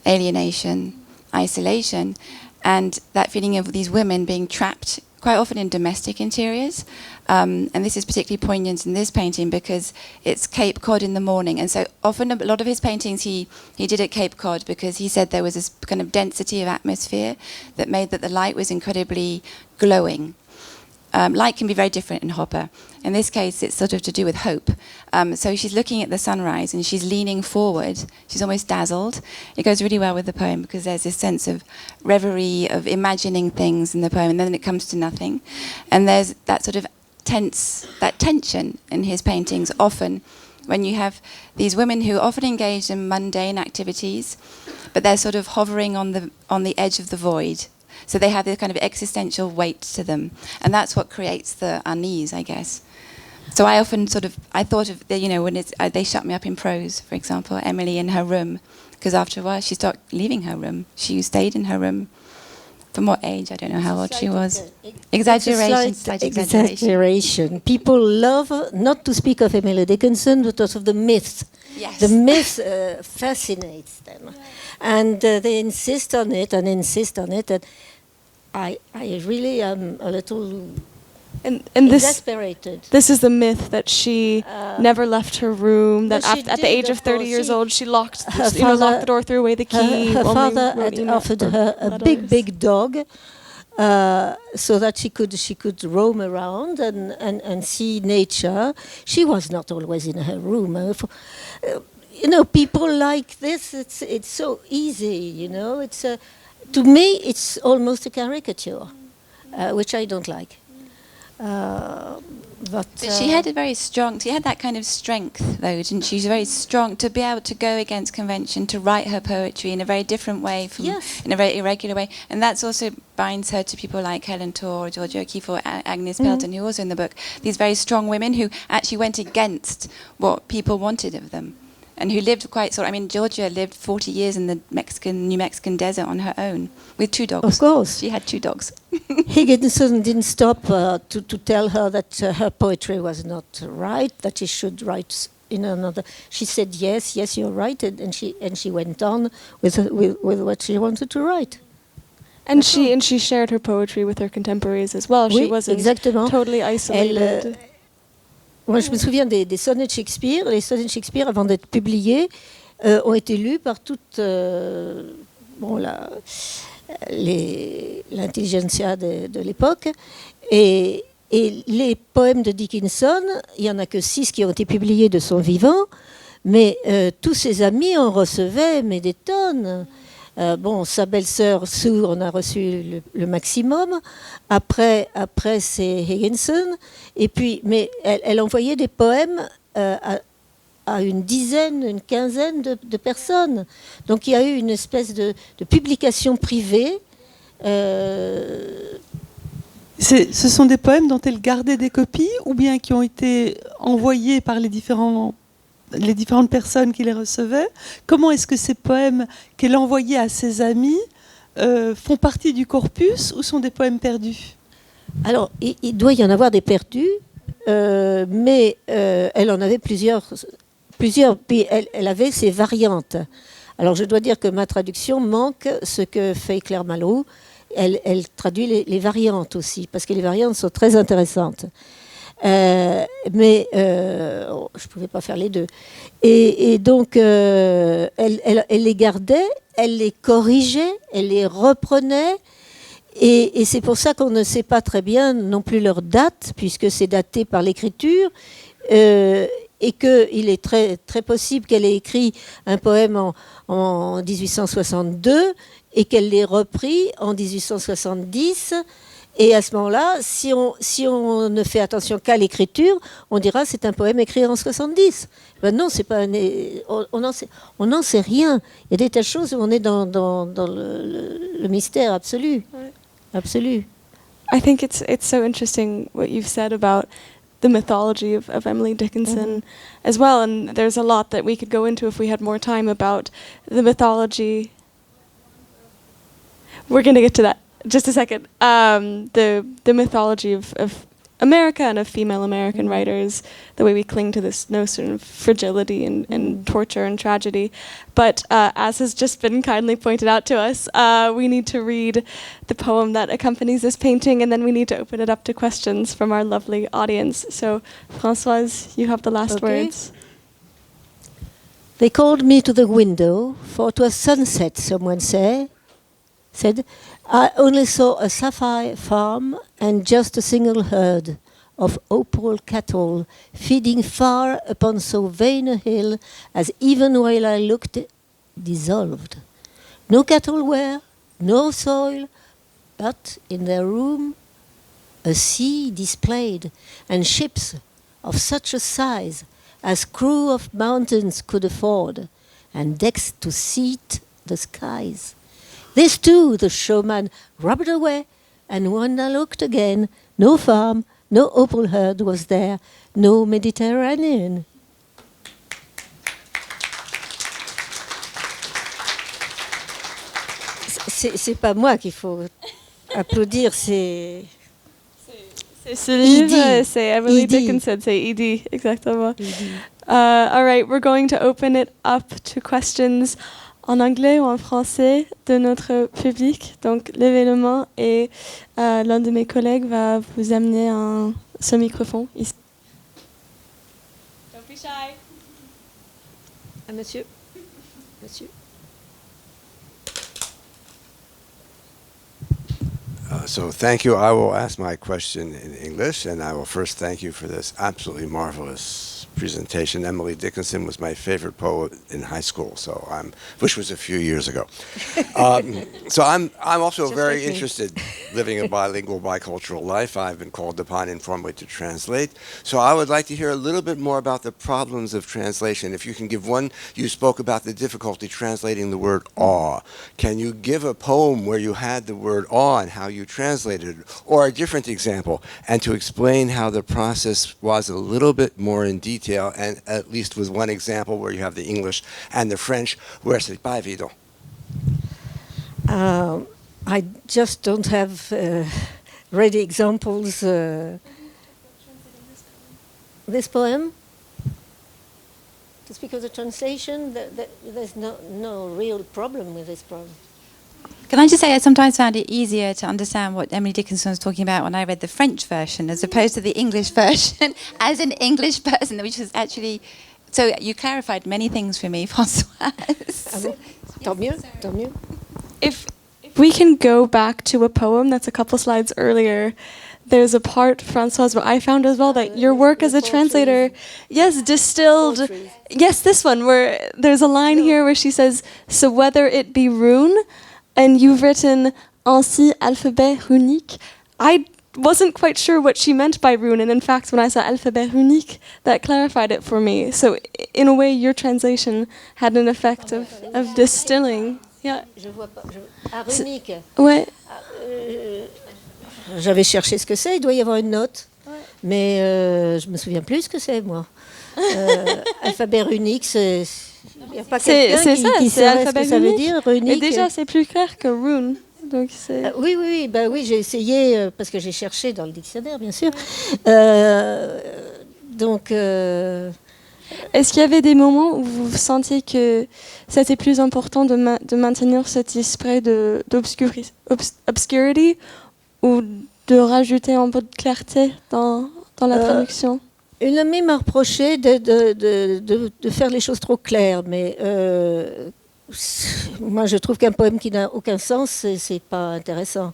alienation, isolation, and that feeling of these women being trapped quite often in domestic interiors. And this is particularly poignant in this painting because it's Cape Cod in the morning. And so often a lot of his paintings he did at Cape Cod because he said there was this kind of density of atmosphere that made that the light was incredibly glowing. Light can be very different in Hopper. In this case, it's sort of to do with hope. So she's looking at the sunrise and she's leaning forward. She's almost dazzled. It goes really well with the poem because there's this sense of reverie, of imagining things in the poem, and then it comes to nothing. And there's that sort of that tension in his paintings often when you have these women who often engage in mundane activities, but they're sort of hovering on the edge of the void. So they have this kind of existential weight to them. And that's what creates the unease, I guess. So I often I thought of, when they shut me up in prose, for example, Emily in her room, because after a while she started leaving her room. She stayed in her room. From what age? I don't know how old she was. Exaggeration. People love, not to speak of Emily Dickinson, but also of the myth. Yes. The myth fascinates them. And they insist on it and insist on it. And I really am a little exasperated. This is the myth that she never left her room, that at the age of 30 years old she locked the door, threw away the key. Her father had offered her a big dog so that she could roam around and see nature. She was not always in her room. People like this, it's so easy, It's to me, it's almost a caricature, which I don't like. But she had she had that kind of strength, though, didn't she? She was very strong to be able to go against convention, to write her poetry in a very different way, in a very irregular way. And that's also binds her to people like Helen Torr, Georgia O'Keeffe, or Agnes Pelton, who are also in the book. These very strong women who actually went against what people wanted of them. And who lived Georgia lived 40 years in the New Mexican desert on her own, with 2 dogs. Of course. She had 2 dogs. Higginson didn't stop to tell her that her poetry was not right, that she should write in another. She said, yes, you're right, and she went on with what she wanted to write. And she shared her poetry with her contemporaries as well. She wasn't totally isolated. Moi, je me souviens des sonnets de Shakespeare. Les sonnets de Shakespeare, avant d'être publiés, ont été lus par toute l'intelligentsia de l'époque. Et les poèmes de Dickinson, il n'y en a que 6 qui ont été publiés de son vivant, mais tous ses amis en recevaient des tonnes. Sa belle-sœur Sue en a reçu le maximum. Après c'est Higginson. Et puis, mais elle envoyait des poèmes à une dizaine, une quinzaine de personnes. Donc il y a eu une espèce de publication privée. Ce sont des poèmes dont elle gardait des copies ou bien qui ont été envoyés par les différentes personnes qui les recevaient. Comment est-ce que ces poèmes qu'elle envoyait à ses amis font partie du corpus ou sont des poèmes perdus? Alors, il doit y en avoir des perdus, mais elle en avait plusieurs. Puis elle avait ses variantes. Alors, je dois dire que ma traduction manque ce que fait Claire Malroux. Elle traduit les variantes aussi, parce que les variantes sont très intéressantes. Mais je ne pouvais pas faire les deux. Et donc, elle les gardait, elle les corrigeait, elle les reprenait. Et c'est pour ça qu'on ne sait pas très bien non plus leur date, puisque c'est daté par l'écriture, et qu'il est très, très possible qu'elle ait écrit un poème en 1862 et qu'elle l'ait repris en 1870. Et à ce moment-là, si on ne fait attention qu'à l'écriture, on dira c'est un poème écrit en 70. Ben non, c'est pas on n'en sait rien. Il y a des tas de choses où on est dans le mystère absolu. Ouais. Absolu. I think it's so interesting what you've said about the mythology of Emily Dickinson as well, and there's a lot that we could go into if we had more time about the mythology. We're going to get to that just a second. The mythology of America and of female American writers, the way we cling to this notion of fragility and torture and tragedy. But as has just been kindly pointed out to us, we need to read the poem that accompanies this painting, and then we need to open it up to questions from our lovely audience. So, Françoise, you have the last words. They called me to the window, for it was sunset, someone said. I only saw a sapphire farm and just a single herd of opal cattle feeding far upon so vain a hill as even while I looked dissolved. No cattle were, no soil, but in their room a sea displayed and ships of such a size as crew of mountains could afford, and decks to seat the skies. This too the showman rubbed away, and when I looked again, no farm, no opal herd was there, no Mediterranean. C'est pas moi qu'il faut applaudir, c'est Ce livre, Edie. c'est Emily Edie. Dickinson, c'est Edie, exactement. All right, we're going to open it up to questions en anglais ou en français de notre public. Donc, l'événement et l'un de mes collègues va vous amener ce microphone ici. Don't be shy. Ah, monsieur. Monsieur. So thank you. I will ask my question in English, and I will first thank you for this absolutely marvelous presentation. Emily Dickinson was my favorite poet in high school, which was a few years ago. So I'm also Just very like me. interested, living a bilingual, bicultural life. I've been called upon informally to translate. So I would like to hear a little bit more about the problems of translation. If you can give one, you spoke about the difficulty translating the word awe. Can you give a poem where you had the word awe and how you translated it? Or a different example, and to explain how the process was a little bit more in detail, and at least with one example where you have the English and the French, where c'est pas évident. I just don't have ready examples. This poem? To speak of the translation, there's no real problem with this poem. Can I just say I sometimes found it easier to understand what Emily Dickinson was talking about when I read the French version as opposed to the English version as an English person, which was actually... So you clarified many things for me, Françoise. Tant mieux, tant mieux. If we can go back to a poem that's a couple slides earlier, there's a part, Françoise, what I found as well, that your work as a translator, yes, distilled, Poetry. yes, this one, where there's a line here where she says, so whether it be rune, and you've written ainsi alphabet runique. I wasn't quite sure what she meant by rune, and in fact, when I saw alphabet runique, that clarified it for me. So, in a way, your translation had an effect of distilling. Yeah. Je vois pas. Runique. Ouais. J'avais cherché ce que c'est, il doit y avoir une note, mais je me souviens plus ce que c'est, moi. Alphabet runique, c'est... Il n'y a pas quelqu'un qui c'est saurait ce alphabet que ça veut runique. dire, runique. Et déjà, c'est plus clair que rune. Donc c'est... Oui, j'ai essayé, parce que j'ai cherché dans le dictionnaire, bien sûr. Est-ce qu'il y avait des moments où vous sentiez que c'était plus important de maintenir cet esprit d'obscurity ou de rajouter un peu de clarté dans la traduction? Une amie m'a reproché de faire les choses trop claires, mais moi je trouve qu'un poème qui n'a aucun sens, c'est pas intéressant.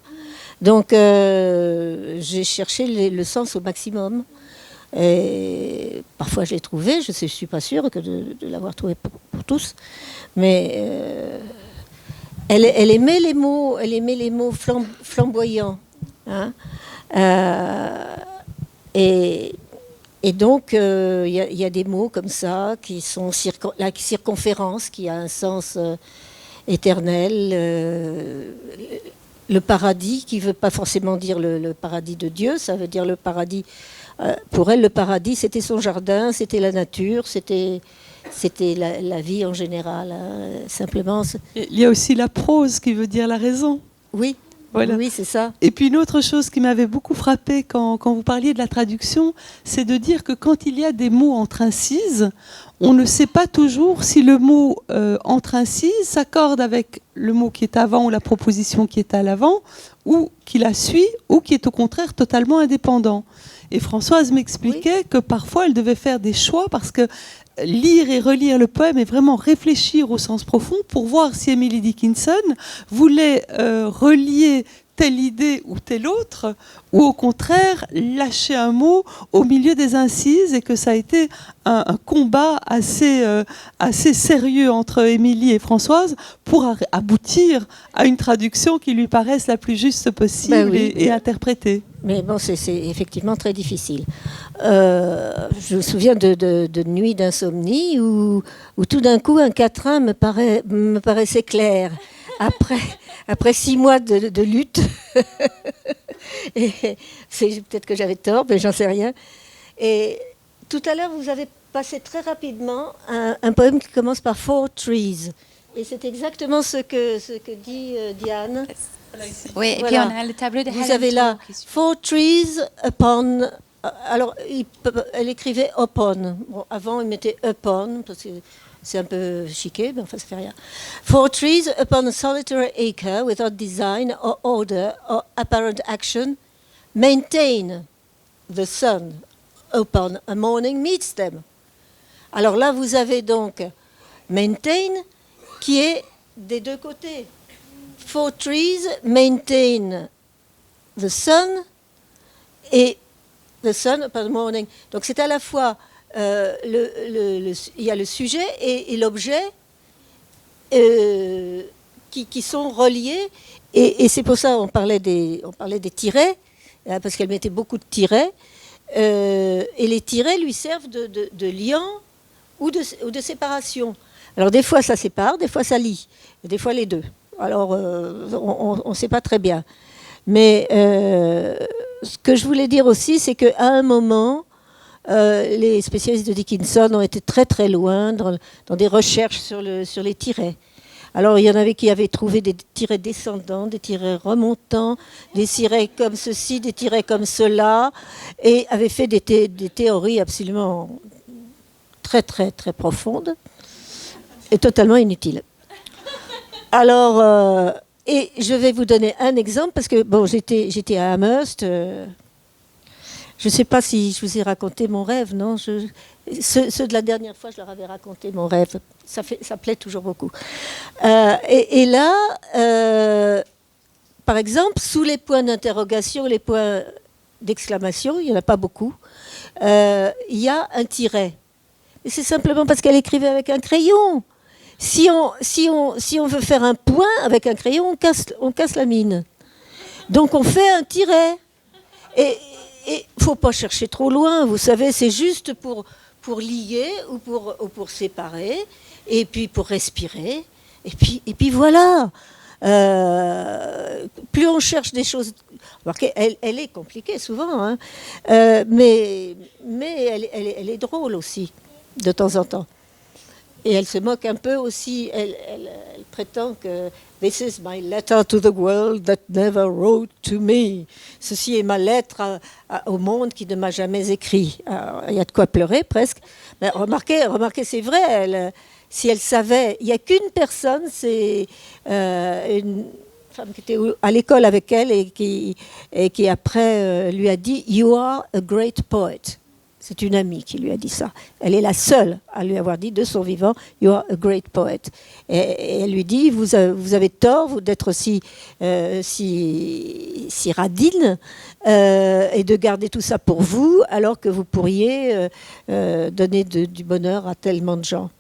Donc j'ai cherché le sens au maximum. Et parfois j'ai trouvé, je ne suis pas sûre de l'avoir trouvé pour tous, mais elle aimait les mots flamboyants. hein. Et donc, il y a des mots comme ça qui sont la circonférence, qui a un sens éternel. Le paradis, qui ne veut pas forcément dire le paradis de Dieu, ça veut dire le paradis. Pour elle, le paradis, c'était son jardin, c'était la nature, c'était la vie en général. Hein, simplement. Il y a aussi la prose qui veut dire la raison. Oui, voilà. Oui, c'est ça. Et puis une autre chose qui m'avait beaucoup frappée quand vous parliez de la traduction, c'est de dire que quand il y a des mots entre incises, on ne sait pas toujours si le mot entre incises s'accorde avec le mot qui est avant ou la proposition qui est à l'avant, ou qui la suit, ou qui est au contraire totalement indépendant. Et Françoise m'expliquait que parfois elle devait faire des choix parce que lire et relire le poème et vraiment réfléchir au sens profond pour voir si Emily Dickinson voulait relier telle idée ou telle autre, ou au contraire lâcher un mot au milieu des incises, et que ça a été un combat assez sérieux entre Émilie et Françoise pour aboutir à une traduction qui lui paraisse la plus juste possible et interprétée. Mais bon, c'est effectivement très difficile. Je me souviens de nuits d'insomnie où tout d'un coup un quatrain me paraissait clair. Après 6 mois de lutte, et peut-être que j'avais tort, mais j'en sais rien. Et tout à l'heure, vous avez passé très rapidement un poème qui commence par 4 trees. Et c'est exactement ce que dit Diane. Oui, et puis on a le tableau de Vous avez là 4 trees upon. Alors, elle écrivait upon. Bon, avant, il mettait upon, parce que c'est un peu chiqué, mais enfin, ça fait rien. 4 trees upon a solitary acre, without design or order or apparent action, maintain the sun upon a morning meets them. Alors là, vous avez donc maintain qui est des deux côtés. 4 trees maintain the sun et the sun upon a morning. Donc c'est à la fois il y a le sujet et l'objet qui sont reliés, et c'est pour ça qu'on parlait des tirets, parce qu'elle mettait beaucoup de tirets, et les tirets lui servent de lien ou de séparation. Alors des fois ça sépare, des fois ça lie, des fois les deux. Alors on ne sait pas très bien. Mais ce que je voulais dire aussi, c'est qu'à un moment, les spécialistes de Dickinson ont été très très loin dans des recherches sur les tirets. Alors il y en avait qui avaient trouvé des tirets descendants, des tirets remontants, des tirets comme ceci, des tirets comme cela, et avaient fait des théories absolument très très très profondes et totalement inutiles. Alors, et je vais vous donner un exemple, parce que bon, j'étais à Amherst. Je ne sais pas si je vous ai raconté mon rêve, non ? Ceux de la dernière fois, je leur avais raconté mon rêve. Ça plaît toujours beaucoup. Et là, par exemple, sous les points d'interrogation, les points d'exclamation, il n'y en a pas beaucoup, il y a un tiret. Et c'est simplement parce qu'elle écrivait avec un crayon. Si on veut faire un point avec un crayon, on casse la mine. Donc on fait un tiret. Et il ne faut pas chercher trop loin, vous savez, c'est juste pour lier ou pour séparer, et puis pour respirer, et puis voilà. Plus on cherche des choses... Remarquez, elle est compliquée souvent, hein, mais elle est drôle aussi, de temps en temps. Et elle se moque un peu aussi, elle prétend que « This is my letter to the world that never wrote to me ». Ceci est ma lettre au monde qui ne m'a jamais écrit. Alors, il y a de quoi pleurer presque. Mais remarquez, c'est vrai, si elle savait, il n'y a qu'une personne, c'est une femme qui était à l'école avec elle et qui après lui a dit « You are a great poet ». C'est une amie qui lui a dit ça. Elle est la seule à lui avoir dit de son vivant « You are a great poet ». Et elle lui dit « Vous avez tort d'être si radine et de garder tout ça pour vous, alors que vous pourriez donner du bonheur à tellement de gens. »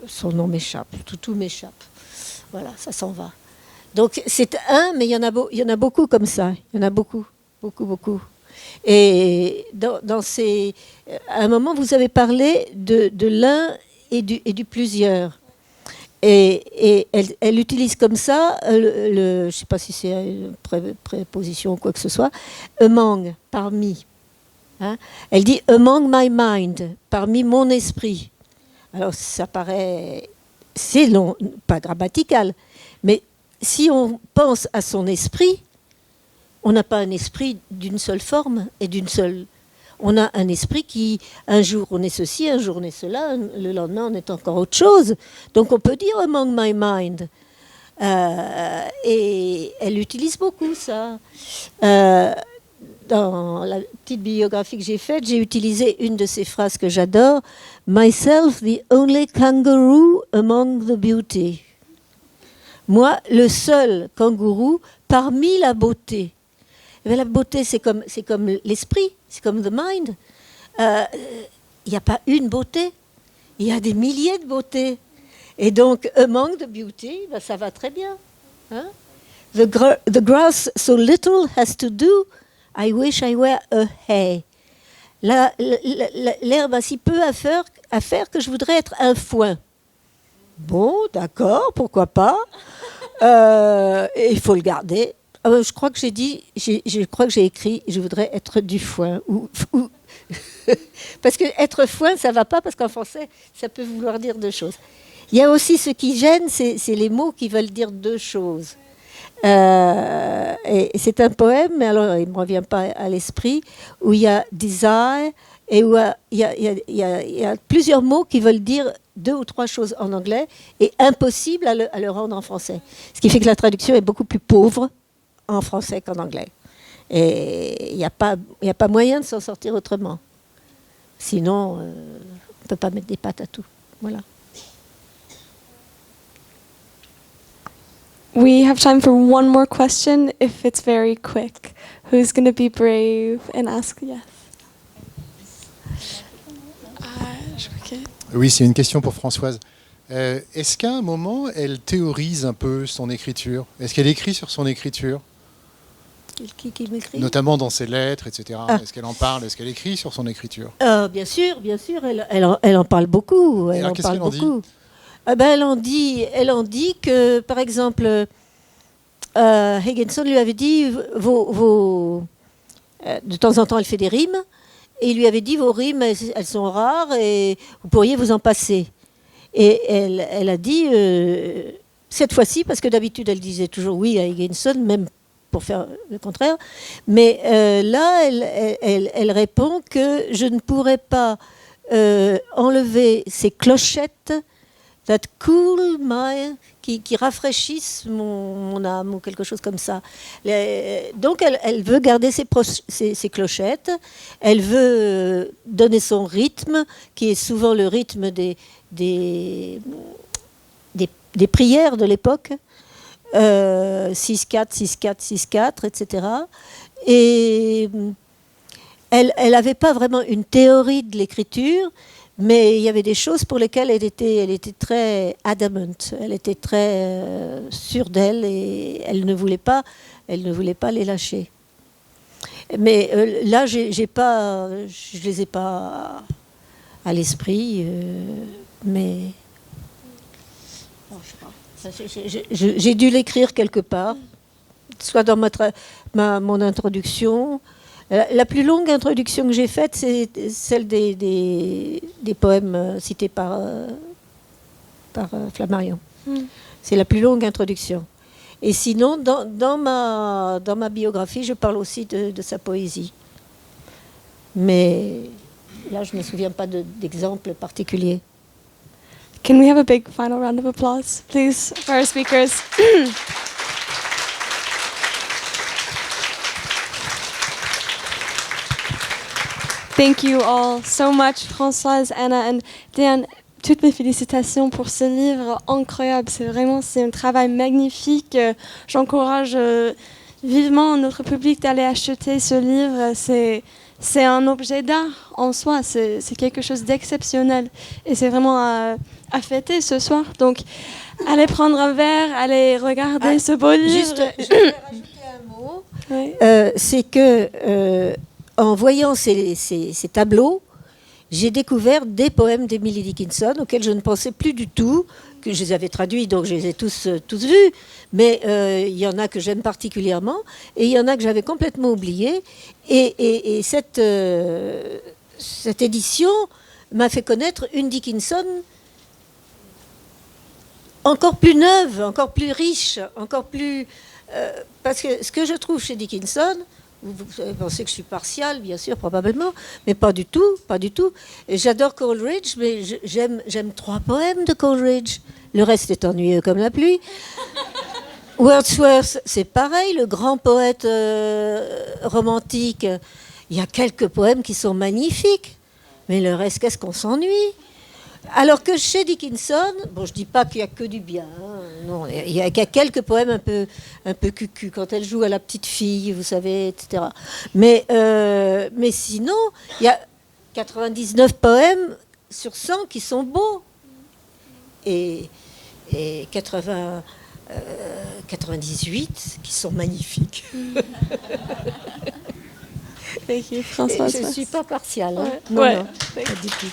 Son nom m'échappe, tout m'échappe. Voilà, ça s'en va. Donc c'est un, mais il y en a beaucoup comme ça. Il y en a beaucoup, beaucoup, beaucoup. Et dans ces, à un moment, vous avez parlé de l'un et du plusieurs. Et elle utilise comme ça, je ne sais pas si c'est une préposition ou quoi que ce soit, among, parmi. Hein. Elle dit among my mind, parmi mon esprit. Alors ça paraît, c'est long, pas grammatical, mais si on pense à son esprit, on n'a pas un esprit d'une seule forme et d'une seule. On a un esprit qui, un jour on est ceci, un jour on est cela, le lendemain on est encore autre chose. Donc on peut dire among my mind. Et elle utilise beaucoup ça. Dans la petite biographie que j'ai faite, j'ai utilisé une de ces phrases que j'adore. Myself, the only kangaroo among the beauty. Moi, le seul kangourou parmi la beauté. Et bien, la beauté, c'est comme l'esprit, c'est comme the mind. Il n'y a pas une beauté, il y a des milliers de beautés. Et donc, among the beauty, ben, ça va très bien. Hein? The grass so little has to do, I wish I were a hay. L'herbe a si peu à faire que je voudrais être un foin. Bon, d'accord, pourquoi pas. Il faut le garder. Je crois que j'ai écrit, je voudrais être du foin. Parce que être foin, ça ne va pas, parce qu'en français, ça peut vouloir dire deux choses. Il y a aussi ce qui gêne, c'est les mots qui veulent dire deux choses. Et c'est un poème, mais alors il ne me revient pas à l'esprit, où il y a desire et où il y a plusieurs mots qui veulent dire deux ou trois choses en anglais et impossible à le rendre en français. Ce qui fait que la traduction est beaucoup plus pauvre en français qu'en anglais. Et il n'y a pas moyen de s'en sortir autrement. Sinon, on ne peut pas mettre des pattes à tout. Voilà. We have time for one more question if it's very quick. Who's going to be brave and ask yes? Je crois que... Oui, c'est une question pour Françoise. Est-ce qu'à un moment, elle théorise un peu son écriture? Est-ce qu'elle écrit sur son écriture? Qui m'écrit? Notamment dans ses lettres, etc. Est-ce qu'elle en parle? Est-ce qu'elle écrit sur son écriture? Bien sûr, elle en parle beaucoup. Et alors, qu'est-ce qu'elle en dit? Elle en dit que, par exemple, Higginson lui avait dit, de temps en temps, elle fait des rimes, et il lui avait dit, vos rimes, elles sont rares, et vous pourriez vous en passer. Et elle a dit, cette fois-ci, parce que d'habitude, elle disait toujours oui à Higginson, même pour faire le contraire, mais là, elle répond que je ne pourrais pas enlever ces clochettes that cool qui rafraîchissent mon âme ou quelque chose comme ça. Donc elle veut garder ses clochettes, elle veut donner son rythme, qui est souvent le rythme des prières de l'époque, 6-4, 6-4, 6-4, etc. Et elle n'avait pas vraiment une théorie de l'écriture, mais il y avait des choses pour lesquelles elle était très adamant, elle était très sûre d'elle et elle ne voulait pas les lâcher. Mais là, je les ai pas à l'esprit, mais j'ai dû l'écrire quelque part, soit dans mon introduction. La plus longue introduction que j'ai faite, c'est celle des poèmes cités par Flammarion. C'est la plus longue introduction. Et sinon, dans ma biographie, je parle aussi de sa poésie. Mais là, je ne me souviens pas d'exemple particulier. Can we have a big final round of applause, please, for our speakers? Thank you all so much, Françoise, Anna, and Diane. Toutes mes félicitations pour ce livre incroyable. C'est un travail magnifique. J'encourage vivement notre public d'aller acheter ce livre. c'est un objet d'art en soi, c'est quelque chose d'exceptionnel. Et c'est vraiment à fêter ce soir. Donc, allez prendre un verre, allez regarder ce beau livre. Juste, je vais rajouter un mot. Oui. C'est que en voyant ces tableaux, j'ai découvert des poèmes d'Emily Dickinson auxquels je ne pensais plus du tout, que je les avais traduits, donc je les ai tous vus, mais il y en a que j'aime particulièrement, et il y en a que j'avais complètement oubliés, et cette édition m'a fait connaître une Dickinson encore plus neuve, encore plus riche, encore plus... parce que ce que je trouve chez Dickinson... Vous pensez que je suis partiale, bien sûr, probablement, mais pas du tout, pas du tout. J'adore Coleridge, mais j'aime 3 poèmes de Coleridge. Le reste est ennuyeux comme la pluie. Wordsworth, c'est pareil, le grand poète romantique. Il y a quelques poèmes qui sont magnifiques, mais le reste, qu'est-ce qu'on s'ennuie. Alors que chez Dickinson, bon, je dis pas qu'il y a que du bien, hein, non, il y a quelques poèmes un peu cucu quand elle joue à la petite fille, vous savez, etc. Mais sinon, il y a 99 poèmes sur 100 qui sont beaux et 98 qui sont magnifiques. Thank you, Françoise. Je ne suis pas partiale. Hein. Ouais. Non, Ouais. non, pas du tout.